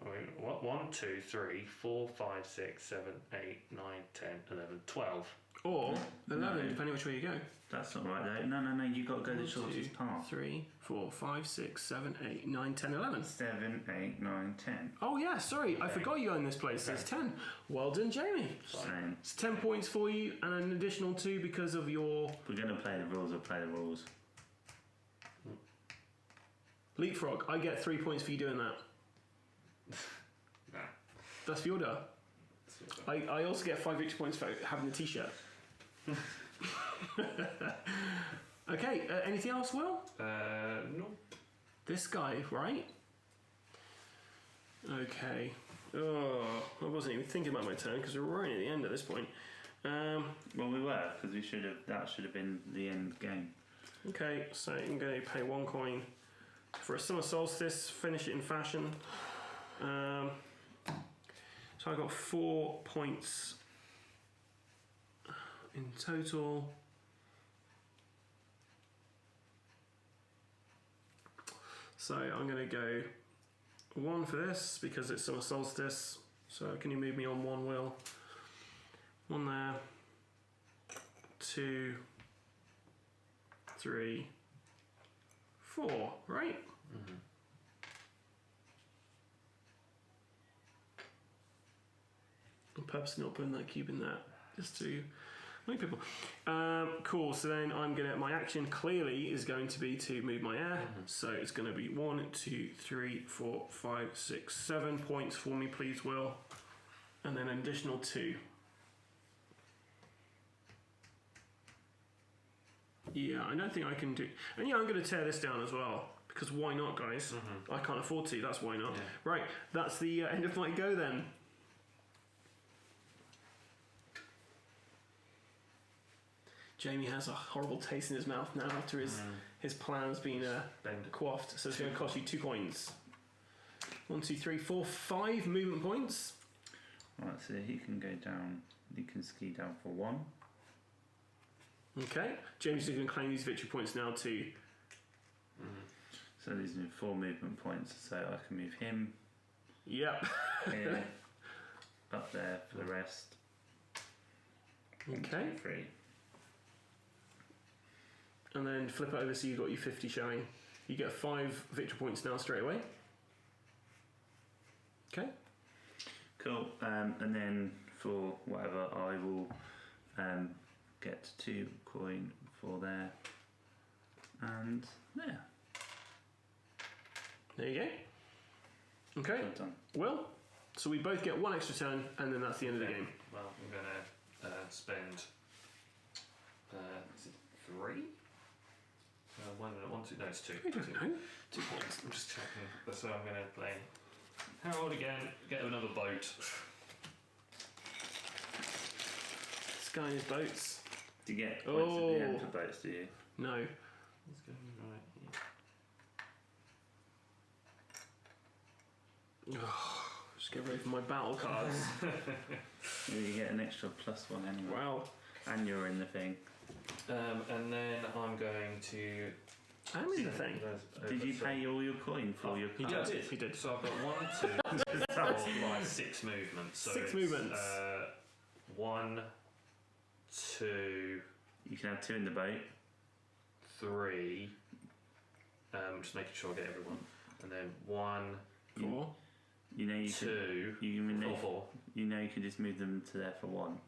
Wait, what? 1, 2, 3, 4, 5, 6, 7, 8, 9, 10, 11, 12. Or 11, No. depending which way you go. That's not right though. No, you got to go the 1, 2, shortest path. 3, 4, 5, 6, 7, 8, 9, 10, 11. 7, 8, 9, 10. Oh yeah, sorry, I forgot you own this place. It's 10. Well done, Jamie. Same. It's 10 points for you and an additional 2 because of your We're going to play the rules or play the rules. leapfrog. I get 3 points for you doing that. Nah. That's Fjordar. I also get 5 victory points for having the t-shirt. Okay, anything else, Will? No. This guy, right? Okay. Oh, I wasn't even thinking about my turn because we're right at the end at this point. Well, we were, because that should have been the end game. Okay, so I'm going to pay 1 coin for a summer solstice, finish it in fashion. So I got 4 points in total. So I'm going to go 1 for this because it's summer solstice. So can you move me on 1, Will? 1 there. 2, 3, 4, right? Mm-hmm. I'm purposely not putting that cube in there, just to move people. Cool, so then I'm gonna, my action clearly is going to be to move my air. So it's gonna be 1, 2, 3, 4, 5, 6, 7 points for me, please, Will. And then an additional 2. Yeah, I don't think I can do. And yeah, I'm going to tear this down as well. Because why not, guys? I can't afford to, that's why not. Yeah. Right, that's the end of my go then. Jamie has a horrible taste in his mouth now after his plan's been quaffed. So it's going to cost you 2 coins. 1, 2, 3, 4, 5 movement points. Right, so he can go down, he can ski down for 1. Okay, Jamie's going to claim these victory points now too. So these are 4 movement points, so I can move him Yep. here, up there for the rest. 1, Okay. 2, 3. And then flip it over so you've got your 50 showing. You get 5 victory points now straight away. Okay. Cool. And then for whatever, I will get 2 coin for there. And there. There you go. Okay. Well done. Well, so we both get 1 extra turn, and then that's the end of the game. Well, I'm gonna spend. Is it 3? 1 minute, 1, 2. No, it's 2. I don't know. 2 points. I'm just checking. So I'm gonna play Harold again. Get another boat. This guy in his boats. Do you get points at the end for boats, do you? No. Let's go right here. Just get ready for my battle cards. You get an extra +1 anyway. Wow. And you're in the thing. And then I'm going to. I'm in the thing. Did you pay all your coin for your He card? did. He did. So I've got 1, 2, 4, 5, 6 movements. So 6 it's, movements. 1, 2, You can have 2 in the boat. 3. Just making sure I get everyone. And then 1, 4. You know you 2, can, you can 4. You know you can just move them to there for 1.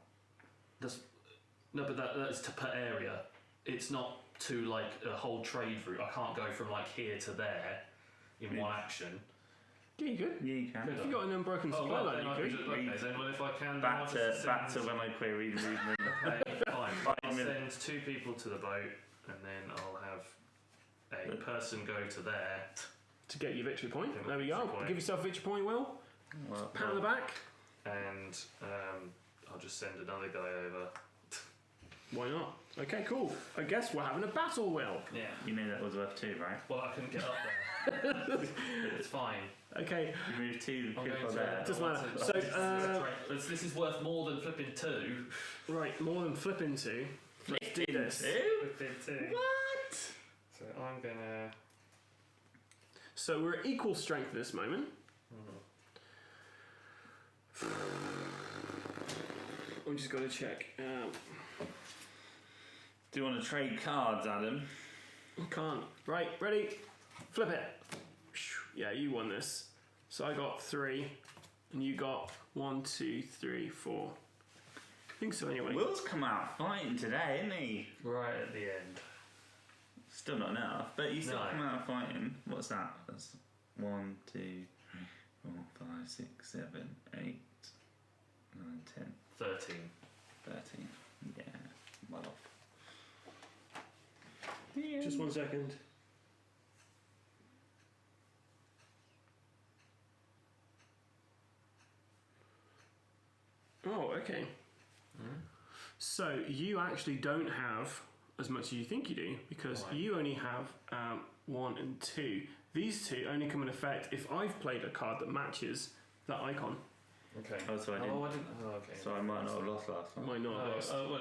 No, but that's to per area. It's not to like a whole trade route. I can't go from like here to there in one action. Yeah, you could. Yeah, you can. If you got an unbroken supply well, line, then I you can could. just, okay, then if I can, Back then I'll to just when I query the movement. Okay, fine. 5 I'll minutes. send 2 people to the boat, and then I'll have a person go to there. To get your victory point. Yeah, There we go. victory point. Give yourself a victory point, Will. Well, Pat on the back. And I'll just send another guy over. Why not? Okay, cool. I guess we're having a battle, Will. Yeah. you know that was worth 2, right? Well, I couldn't get up there. It's fine. Okay, You moved 2 I'm people going there. to. Doesn't matter. So, this is worth more than flipping 2. right, more than flipping 2. Let's do this. Flipping 2. What? So I'm gonna. So we're at equal strength at this moment. I'm just going to check. Do you want to trade cards, Adam? I can't. Right, ready? Flip it. Yeah, you won this. So I got 3, and you got 1, 2, 3, 4. I think so anyway. Will's come out fighting today, isn't he? Right at the end. Still not enough, but you still No. come out fighting. What's that? That's 1, 2, 3, 4, 5, 6, 7, 8, 9, 10, 13. 13. Yeah, well off. Just 1 second. Oh, okay. So you actually don't have as much as you think you do, because Why? you only have 1 and 2. These 2 only come in effect if I've played a card that matches that icon. Okay. Oh, so I didn't. Oh, I didn't. Oh, okay. So I might not have lost last time. Might not have lost. well,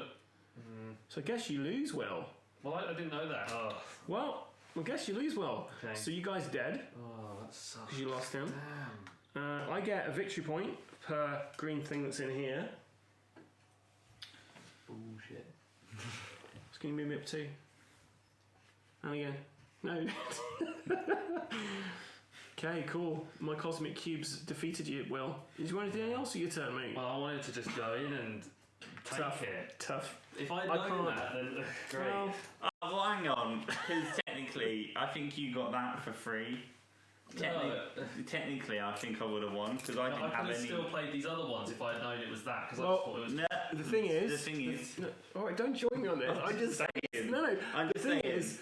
So I guess you lose, Will. well, I didn't know that. Oh, Well, I guess you lose, Will. Okay. So you guys dead oh that sucks. because you lost him. Damn. I get a victory point per green thing that's in here. Bullshit. So can you move me up 2? And again. No. Okay, cool. My cosmic cubes defeated you, Will. Did you want to do anything else or your turn, mate? Well, I wanted to just go in and take Tough. it. Tough. If I'd I known can't. that, then great. Well, Oh, well, hang on. Because technically, I think you got that for free. Technically, I think I would have won because I didn't I have could have any. still played these other ones if I'd known it was that. Because Well, I just thought it was. No, the thing is... the thing is, No, all right, don't join me on this. I'm just saying. No, I'm the just thing saying. is...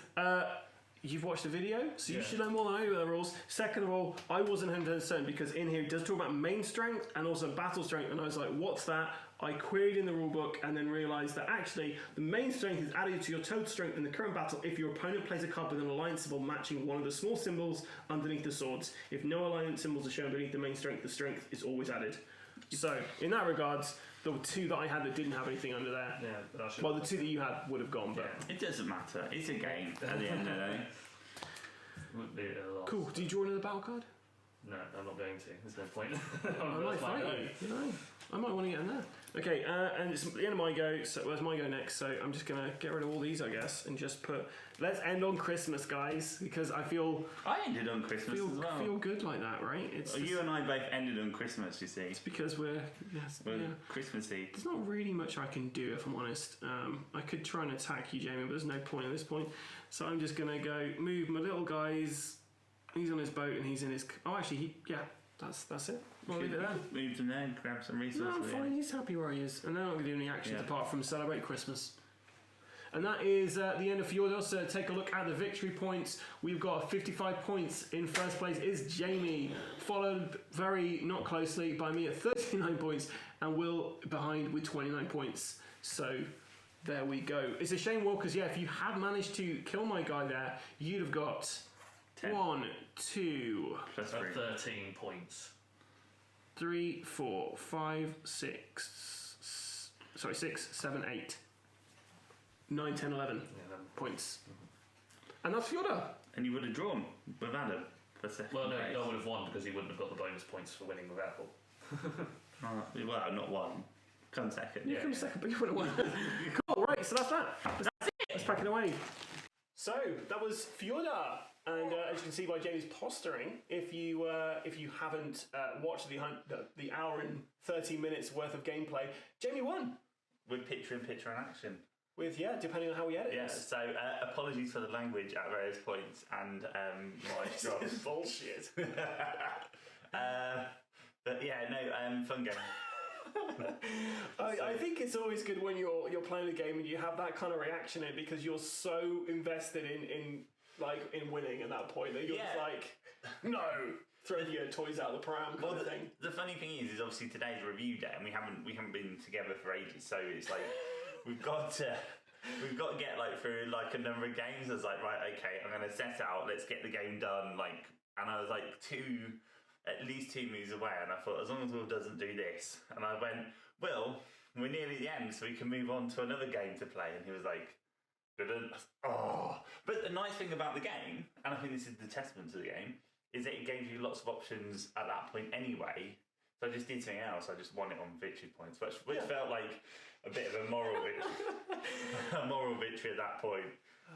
You've watched the video, so you Yeah. should know more than I do about the rules. Second of all, I wasn't 100% certain because in here it does talk about main strength and also battle strength, and I was like, what's that? I queried in the rulebook and then realised that actually the main strength is added to your total strength in the current battle if your opponent plays a card with an alliance symbol matching one of the small symbols underneath the swords. If no alliance symbols are shown beneath the main strength, the strength is always added. So, in that regards, the 2 that I had that didn't have anything under there, Yeah, but I should. well, the 2 that you had would have gone, but... Yeah. it doesn't matter. It's a game at the end of the day. Would be a loss. Cool. Do you draw another battle card? No, I'm not going to. There's no point. I might fight you. You know, I might want to get in there. Okay, and it's the end of my go. So where's my go next? So I'm just gonna get rid of all these, I guess, and just put. Let's end on Christmas, guys, because I feel I ended on Christmas as well. feel good like that, right? It's You and I both ended on Christmas, you see. it's because we're We're yeah. Christmassy. There's not really much I can do if I'm honest. I could try and attack you, Jamie, but there's no point at this point. So I'm just gonna go move my little guys. He's on his boat and he's in his. Oh, actually, that's it. I'll leave it there. Move them there and grab some resources. No, I'm fine. He's happy where he is, and they're not going to do any actions Yeah. apart from celebrate Christmas. And that is the end of Fjordar. So take a look at the victory points. We've got 55 points. In first place is Jamie, followed very not closely by me at 39 points, and Will behind with 29 points. So there we go. It's a shame, Will, because yeah, if you had managed to kill my guy there, you'd have got 10. 1, 2, Plus 3. 13 points. 3, 4, 5, 6. Sorry, 6, 7, 8. 9, 10, 11 Yeah, points. And that's Fjordar. And you would have drawn with Adam for second well, no, place. I would have won because he wouldn't have got the bonus points for winning the battle. Well, not one. Come second. You Yeah. come second, but you would have won. Cool, right, so that's that. Let's pack it away. So, that was Fjordar. And as you can see by Jamie's posturing, if you haven't watched the hour and 30 minutes worth of gameplay, Jamie won. With picture-in-picture and action. With, depending on how we edit Yeah, this. so apologies for the language at various points and my drops. This is bullshit. But yeah, no, fun game. I think it's always good when you're playing a game and you have that kind of reaction in it because you're so invested in winning at that point that you're just Yeah. like, no, throw your toys out the pram kind of thing. The funny thing is obviously today's review day and we haven't been together for ages, so it's like we've got to get through a number of games. I was like, right, okay, I'm gonna set out, let's get the game done, and I was like at least 2 moves away, and I thought as long as Will doesn't do this, and I went, Will, we're nearly at the end, so we can move on to another game to play, and he was like, But the nice thing about the game, and I think this is the testament to the game, is that it gave you lots of options at that point anyway. So I just did something else. I just won it on victory points, which felt like a bit of a moral victory, a moral victory at that point.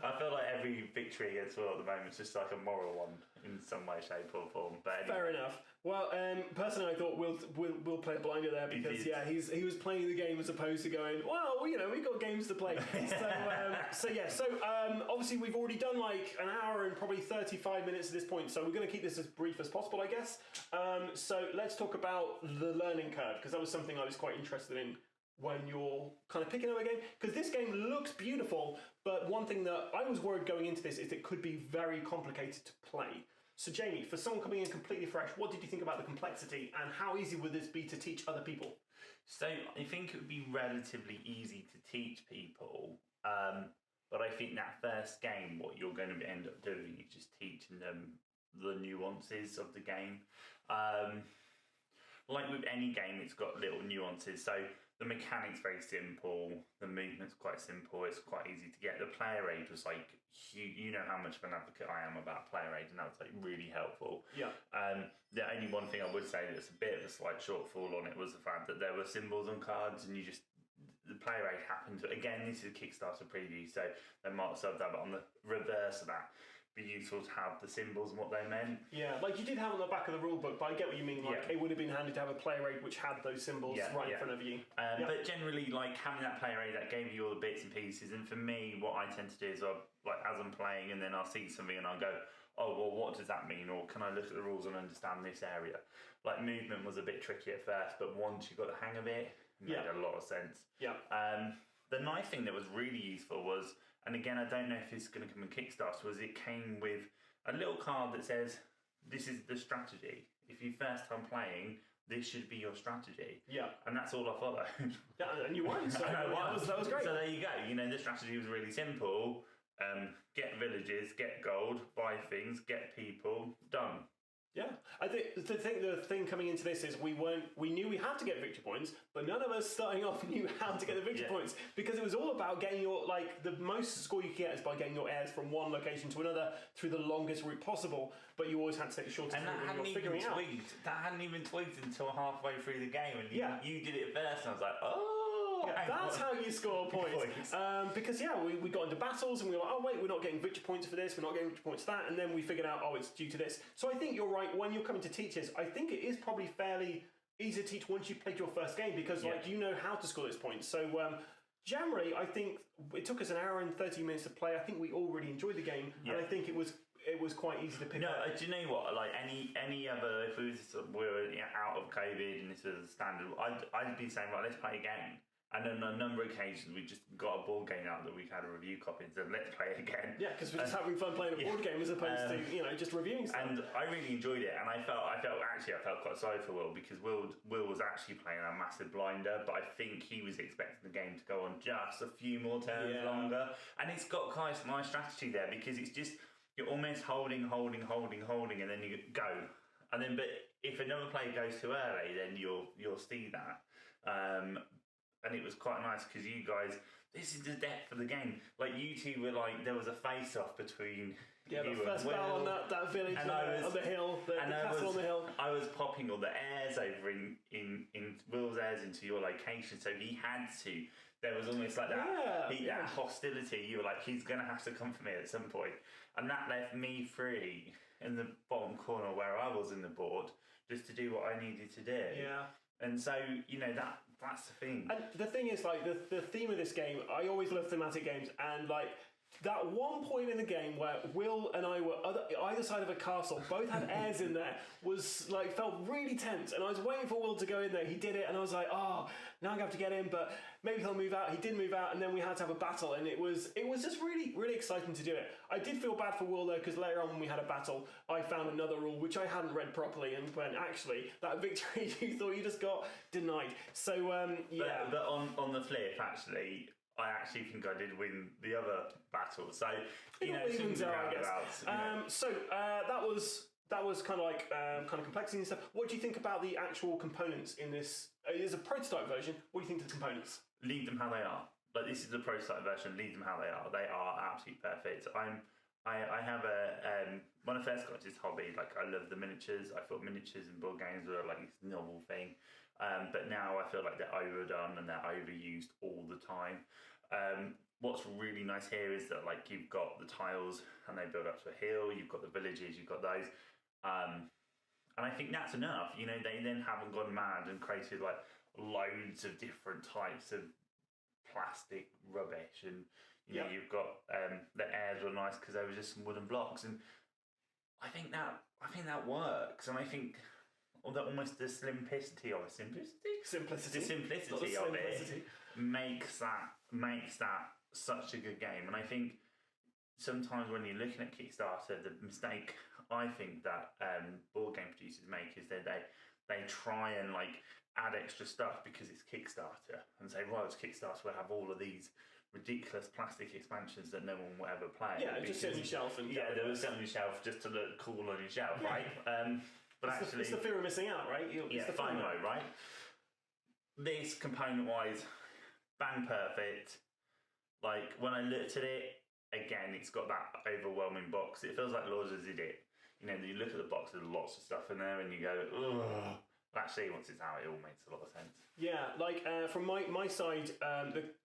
I feel like every victory against Will at the moment is just like a moral one in some way, shape, or form. But anyway. Fair enough. Well, personally, I thought we'll play blinder there because he was playing the game as opposed to going, well, we've got games to play. So obviously we've already done like an hour and probably 35 minutes at this point, so we're going to keep this as brief as possible, I guess. So let's talk about the learning curve, because that was something I was quite interested in when you're kind of picking up a game, because this game looks beautiful, but one thing that I was worried going into this is it could be very complicated to play. So Jamie, for someone coming in completely fresh, what did you think about the complexity, and how easy would this be to teach other people? So I think it would be relatively easy to teach people, but I think that first game, what you're going to end up doing is just teaching them the nuances of the game. Like with any game, it's got little nuances. So the mechanic's very simple, the movement's quite simple, it's quite easy to get. The player aid was like, you know how much of an advocate I am about player aid, and that was like really helpful. Yeah. The only one thing I would say that's a bit of a slight shortfall on it was the fact that there were symbols on cards, and the player aid happened. Again, this is a Kickstarter preview, so they might have that, but on the reverse of that, be useful to have the symbols and what they meant. Yeah, like you did have on the back of the rulebook, but I get what you mean. Like it would have been handy to have a player aid which had those symbols in front of you. But generally, like having that player aid, that gave you all the bits and pieces. And for me, what I tend to do is, like as I'm playing, and then I'll see something and I'll go, oh well, what does that mean? Or can I look at the rules and understand this area? Like movement was a bit tricky at first, but once you got the hang of it, it made a lot of sense. Yeah. The nice thing that was really useful was, and again, I don't know if this is going to come in Kickstarter, was it came with a little card that says, this is the strategy. If you first time playing, this should be your strategy. Yeah. And that's all I followed. Yeah, and you won, so that was great. So there you go. The strategy was really simple. Get villages, get gold, buy things, get people, done. Yeah, I think the thing coming into this is we knew we had to get victory points, but none of us starting off knew how to get the victory points, because it was all about getting the most score you can get is by getting your heirs from one location to another through the longest route possible, but you always had to take the shortest route when you were figuring out. That hadn't even tweaked until halfway through the game, and you did it first, and I was like, oh. Yeah, that's how you score points. Because we got into battles and we were like, oh wait, we're not getting victory points for this, we're not getting victory points for that, and then we figured out, oh, it's due to this. So I think you're right, when you're coming to teach this, I think it is probably fairly easy to teach once you've played your first game, because you know how to score those points. So generally, I think it took us an hour and 30 minutes to play. I think we all really enjoyed the game, and I think it was quite easy to pick up. No, do you know what? Like any other, if we were out of COVID and this was a standard, I'd be saying, right, let's play a game. And on a number of occasions, we just got a board game out that we had a review copy and said, let's play it again. Yeah, because we're just having fun playing a board game as opposed to, just reviewing stuff. And I really enjoyed it. And I felt quite sorry for Will, because Will was actually playing a massive blinder, but I think he was expecting the game to go on just a few more turns longer. And it's got kind of my strategy there, because it's just, you're almost holding, and then you go. And then, but if another player goes too early, then you'll see that. And it was quite nice because you guys, this is the depth of the game. Like you two were like, there was a face-off between the first battle on that village on the hill, the castle on the hill. I was popping all the airs over in Will's airs into your location, so he had to. There was almost like that hostility. You were like, he's going to have to come for me at some point. And that left me free in the bottom corner where I was in the board, just to do what I needed to do. Yeah. And so, that's the thing. And the thing is, like, the theme of this game, I always love thematic games, and, like, that one point in the game where Will and I were either side of a castle, both had heirs in there, was, like, felt really tense, and I was waiting for Will to go in there. He did it, and I was like, oh, now I'm going to have to get in, but maybe he'll move out. He did move out, and then we had to have a battle, and it was just really, really exciting to do it. I did feel bad for Will, though, because later on when we had a battle, I found another rule, which I hadn't read properly, and went, actually, that victory you thought you just got denied. So, But on the flip, actually, I actually think I did win the other battle. So, evens out, I guess. So that was kind of like kind of complexity and stuff. What do you think about the actual components in this? It is a prototype version. What do you think of the components? Leave them how they are. like this is the prototype version. Leave them how they are. They are absolutely perfect. I have when I first got into this hobby, like I love the miniatures. I thought miniatures and board games were like this novel thing, but now I feel like they're overdone and they're overused all the time. What's really nice here is that like you've got the tiles and they build up to a hill. You've got the villages. You've got those, and I think that's enough. You know, they then haven't gone mad and created like loads of different types of plastic rubbish and. You know, you've got the airs were nice because they were just some wooden blocks, and I think that works, and I think almost the simplicity of it makes that such a good game. And I think sometimes when you're looking at Kickstarter, the mistake I think that board game producers make is that they try and like add extra stuff because it's Kickstarter and say, well, it's Kickstarter, we'll have all of these ridiculous plastic expansions that no one will ever play. Yeah, just sit on your shelf and they will sit on your shelf just to look cool on your shelf, right? But it's the fear of missing out, right? It's the FOMO, right? This component-wise, bang perfect. Like when I looked at it again, it's got that overwhelming box. It feels like Lords did it. You know, you look at the box, there's lots of stuff in there, and you go, ugh. But actually, once it's out, it all makes a lot of sense. Yeah, like from my side,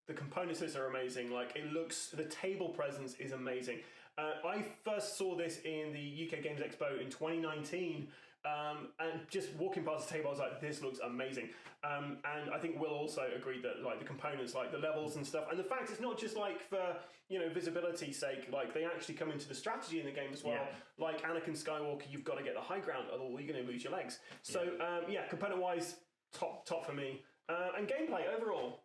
the components are amazing. Like it looks, the table presence is amazing. I first saw this in the UK Games Expo in 2019. And just walking past the table, I was like, this looks amazing. And I think Will also agreed that like the components, like the levels and stuff, and the fact it's not just like for, you know, visibility's sake, like they actually come into the strategy in the game as well. Yeah. Like Anakin Skywalker, you've got to get the high ground, otherwise you're going to lose your legs. So component-wise, top for me. And gameplay overall.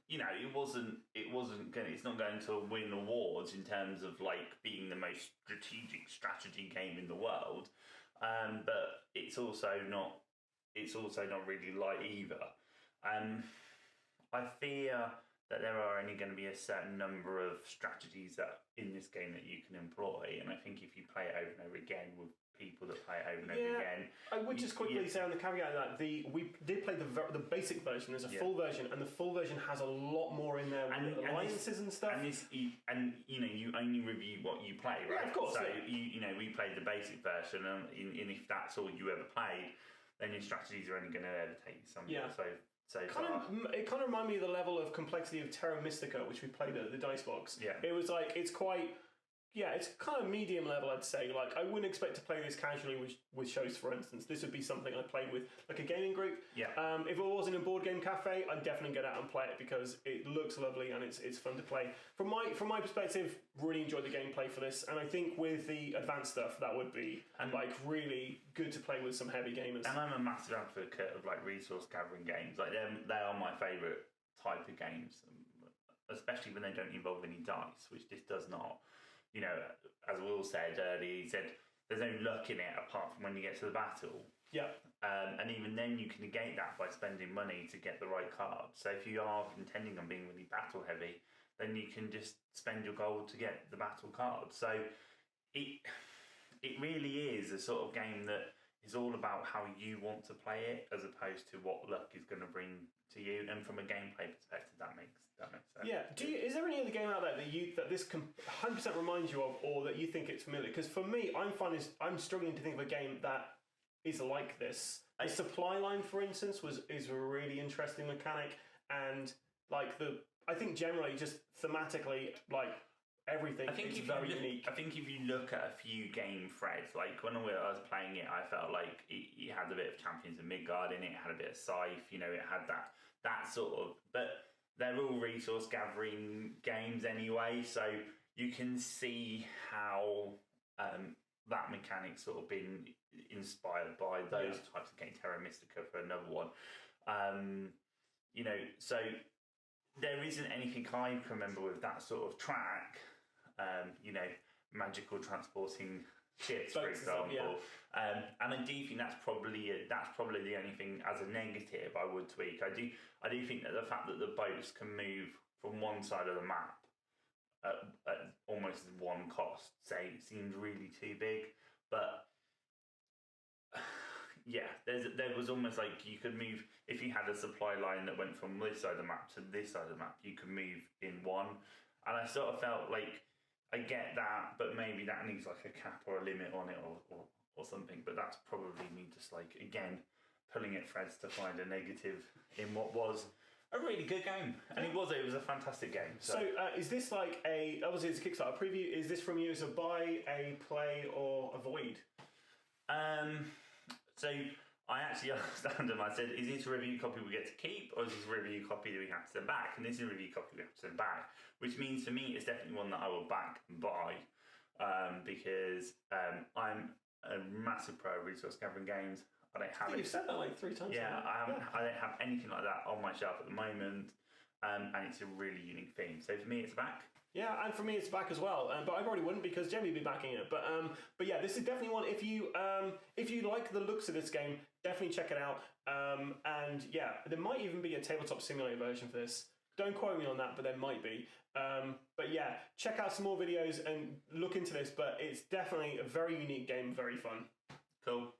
You know, it's not going to win awards in terms of like being the most strategic strategy game in the world, but it's also not really light either. I fear that there are only going to be a certain number of strategies that in this game that you can employ, and I think if you play it over and over again with people that play it over and over again. I would just quickly say on the caveat that we did play the basic version. There's a full version, and the full version has a lot more in there with alliances and stuff. And you know, you only review what you play, right? Yeah, of course. So you know, we played the basic version, and if that's all you ever played, then your strategies are only going to ever take you somewhere. So it kind of reminded me of the level of complexity of Terra Mystica, which we played at the Dice Box. Yeah. It was like it's kind of medium level, I'd say. Like, I wouldn't expect to play this casually with shows, for instance. This would be something I played with, like, a gaming group. Yeah. If it wasn't a board game cafe, I'd definitely get out and play it because it looks lovely and it's fun to play. From my perspective, really enjoyed the gameplay for this, and I think with the advanced stuff, that would be, really good to play with some heavy gamers. And I'm a massive advocate of, like, resource gathering games. Like, they are my favourite type of games, especially when they don't involve any dice, which this does not. You know, as Will said earlier, he said there's no luck in it apart from when you get to the battle. Yeah. And even then you can negate that by spending money to get the right card. So if you are intending on being really battle heavy, then you can just spend your gold to get the battle card. So it really is a sort of game that is all about how you want to play it as opposed to what luck is going to bring to you. And from a gameplay perspective, that makes sense. Yeah. Is there any other game out there that this 100% reminds you of, or that you think it's familiar? Because for me, I'm struggling to think of a game that is like this. The supply line, for instance, is a really interesting mechanic, and like I think generally just thematically, like everything is very unique. I think if you look at a few game threads, like when I was playing it, I felt like it had a bit of Champions of Midgard in it. It had a bit of Scythe. You know, it had that sort of, but. They're all resource gathering games anyway, so you can see how that mechanic's sort of been inspired by those types of games. Terra Mystica for another one. You know, so there isn't anything I can remember with that sort of track. You know, magical transporting ships, for example. And I do think that's probably the only thing as a negative I would tweak. I do think that the fact that the boats can move from one side of the map at almost one cost, seems really too big. But there was almost like you could move if you had a supply line that went from this side of the map to this side of the map. You could move in one, and I sort of felt like I get that, but maybe that needs like a cap or a limit on it or something. But that's probably me just like again pulling at threads to find a negative in what was a really good game, and it was a fantastic game. So is this like obviously it's a Kickstarter preview? Is this from you as a buy, a play, or avoid? So I actually asked Adam, I said, is this a review copy we get to keep, or is this a review copy that we have to send back? And this is a review copy we have to send back, which means for me it's definitely one that I will back and buy, because I'm a massive pro of resource gathering games. I don't have. You've said that like 3 times. Yeah, I don't have anything like that on my shelf at the moment, and it's a really unique theme. So for me, it's a back. Yeah, and for me it's back as well. But I probably wouldn't because Jamie would be backing it. But yeah, this is definitely one. If you like the looks of this game, definitely check it out. And yeah, there might even be a tabletop simulator version for this. Don't quote me on that, but there might be. But yeah, check out some more videos and look into this. But it's definitely a very unique game, very fun. Cool.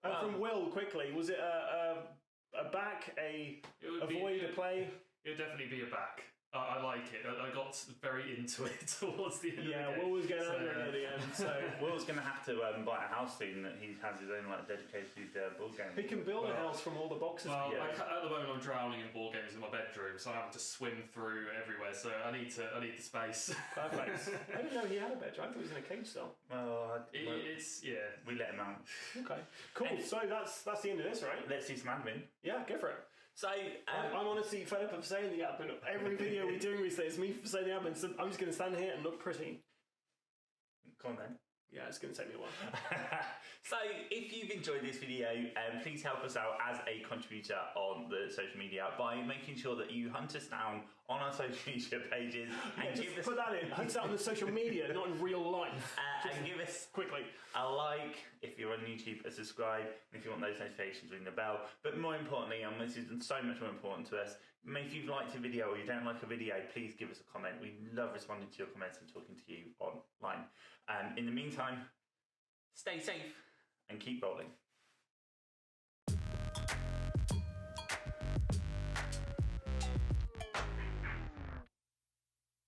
From Will, quickly, was it a back, a avoid, a play? It would definitely be a back. I like it. I got very into it towards the end. Yeah, of the game. Will was going under it at the end. So Will's going to have to buy a house soon. That he has his own like dedicated board game. he can build a house from all the boxes. Well, yeah. at the moment I'm drowning in board games in my bedroom, so I'm having to swim through everywhere. So I need the space. Perfect. I didn't know he had a bedroom. I thought he was in a cage still. We let him out. Okay, cool. So that's the end of this, right? Let's see some admin. Yeah, go for it. So I'm honestly fed up of saying the admin. Every video we're doing recently is me saying the admin. So I'm just going to stand here and look pretty. Come on then. Yeah, it's going to take me a while. So if you've enjoyed this video, please help us out as a contributor on the social media by making sure that you hunt us down on our social media pages and give us... Put that in. Hunt us out on the social media, not in real life. And give us quickly a like if you're on YouTube, a subscribe, and if you want those notifications, ring the bell. But more importantly, and this is so much more important to us, if you've liked a video or you don't like a video, please give us a comment. We love responding to your comments and talking to you online. In the meantime, stay safe and keep rolling.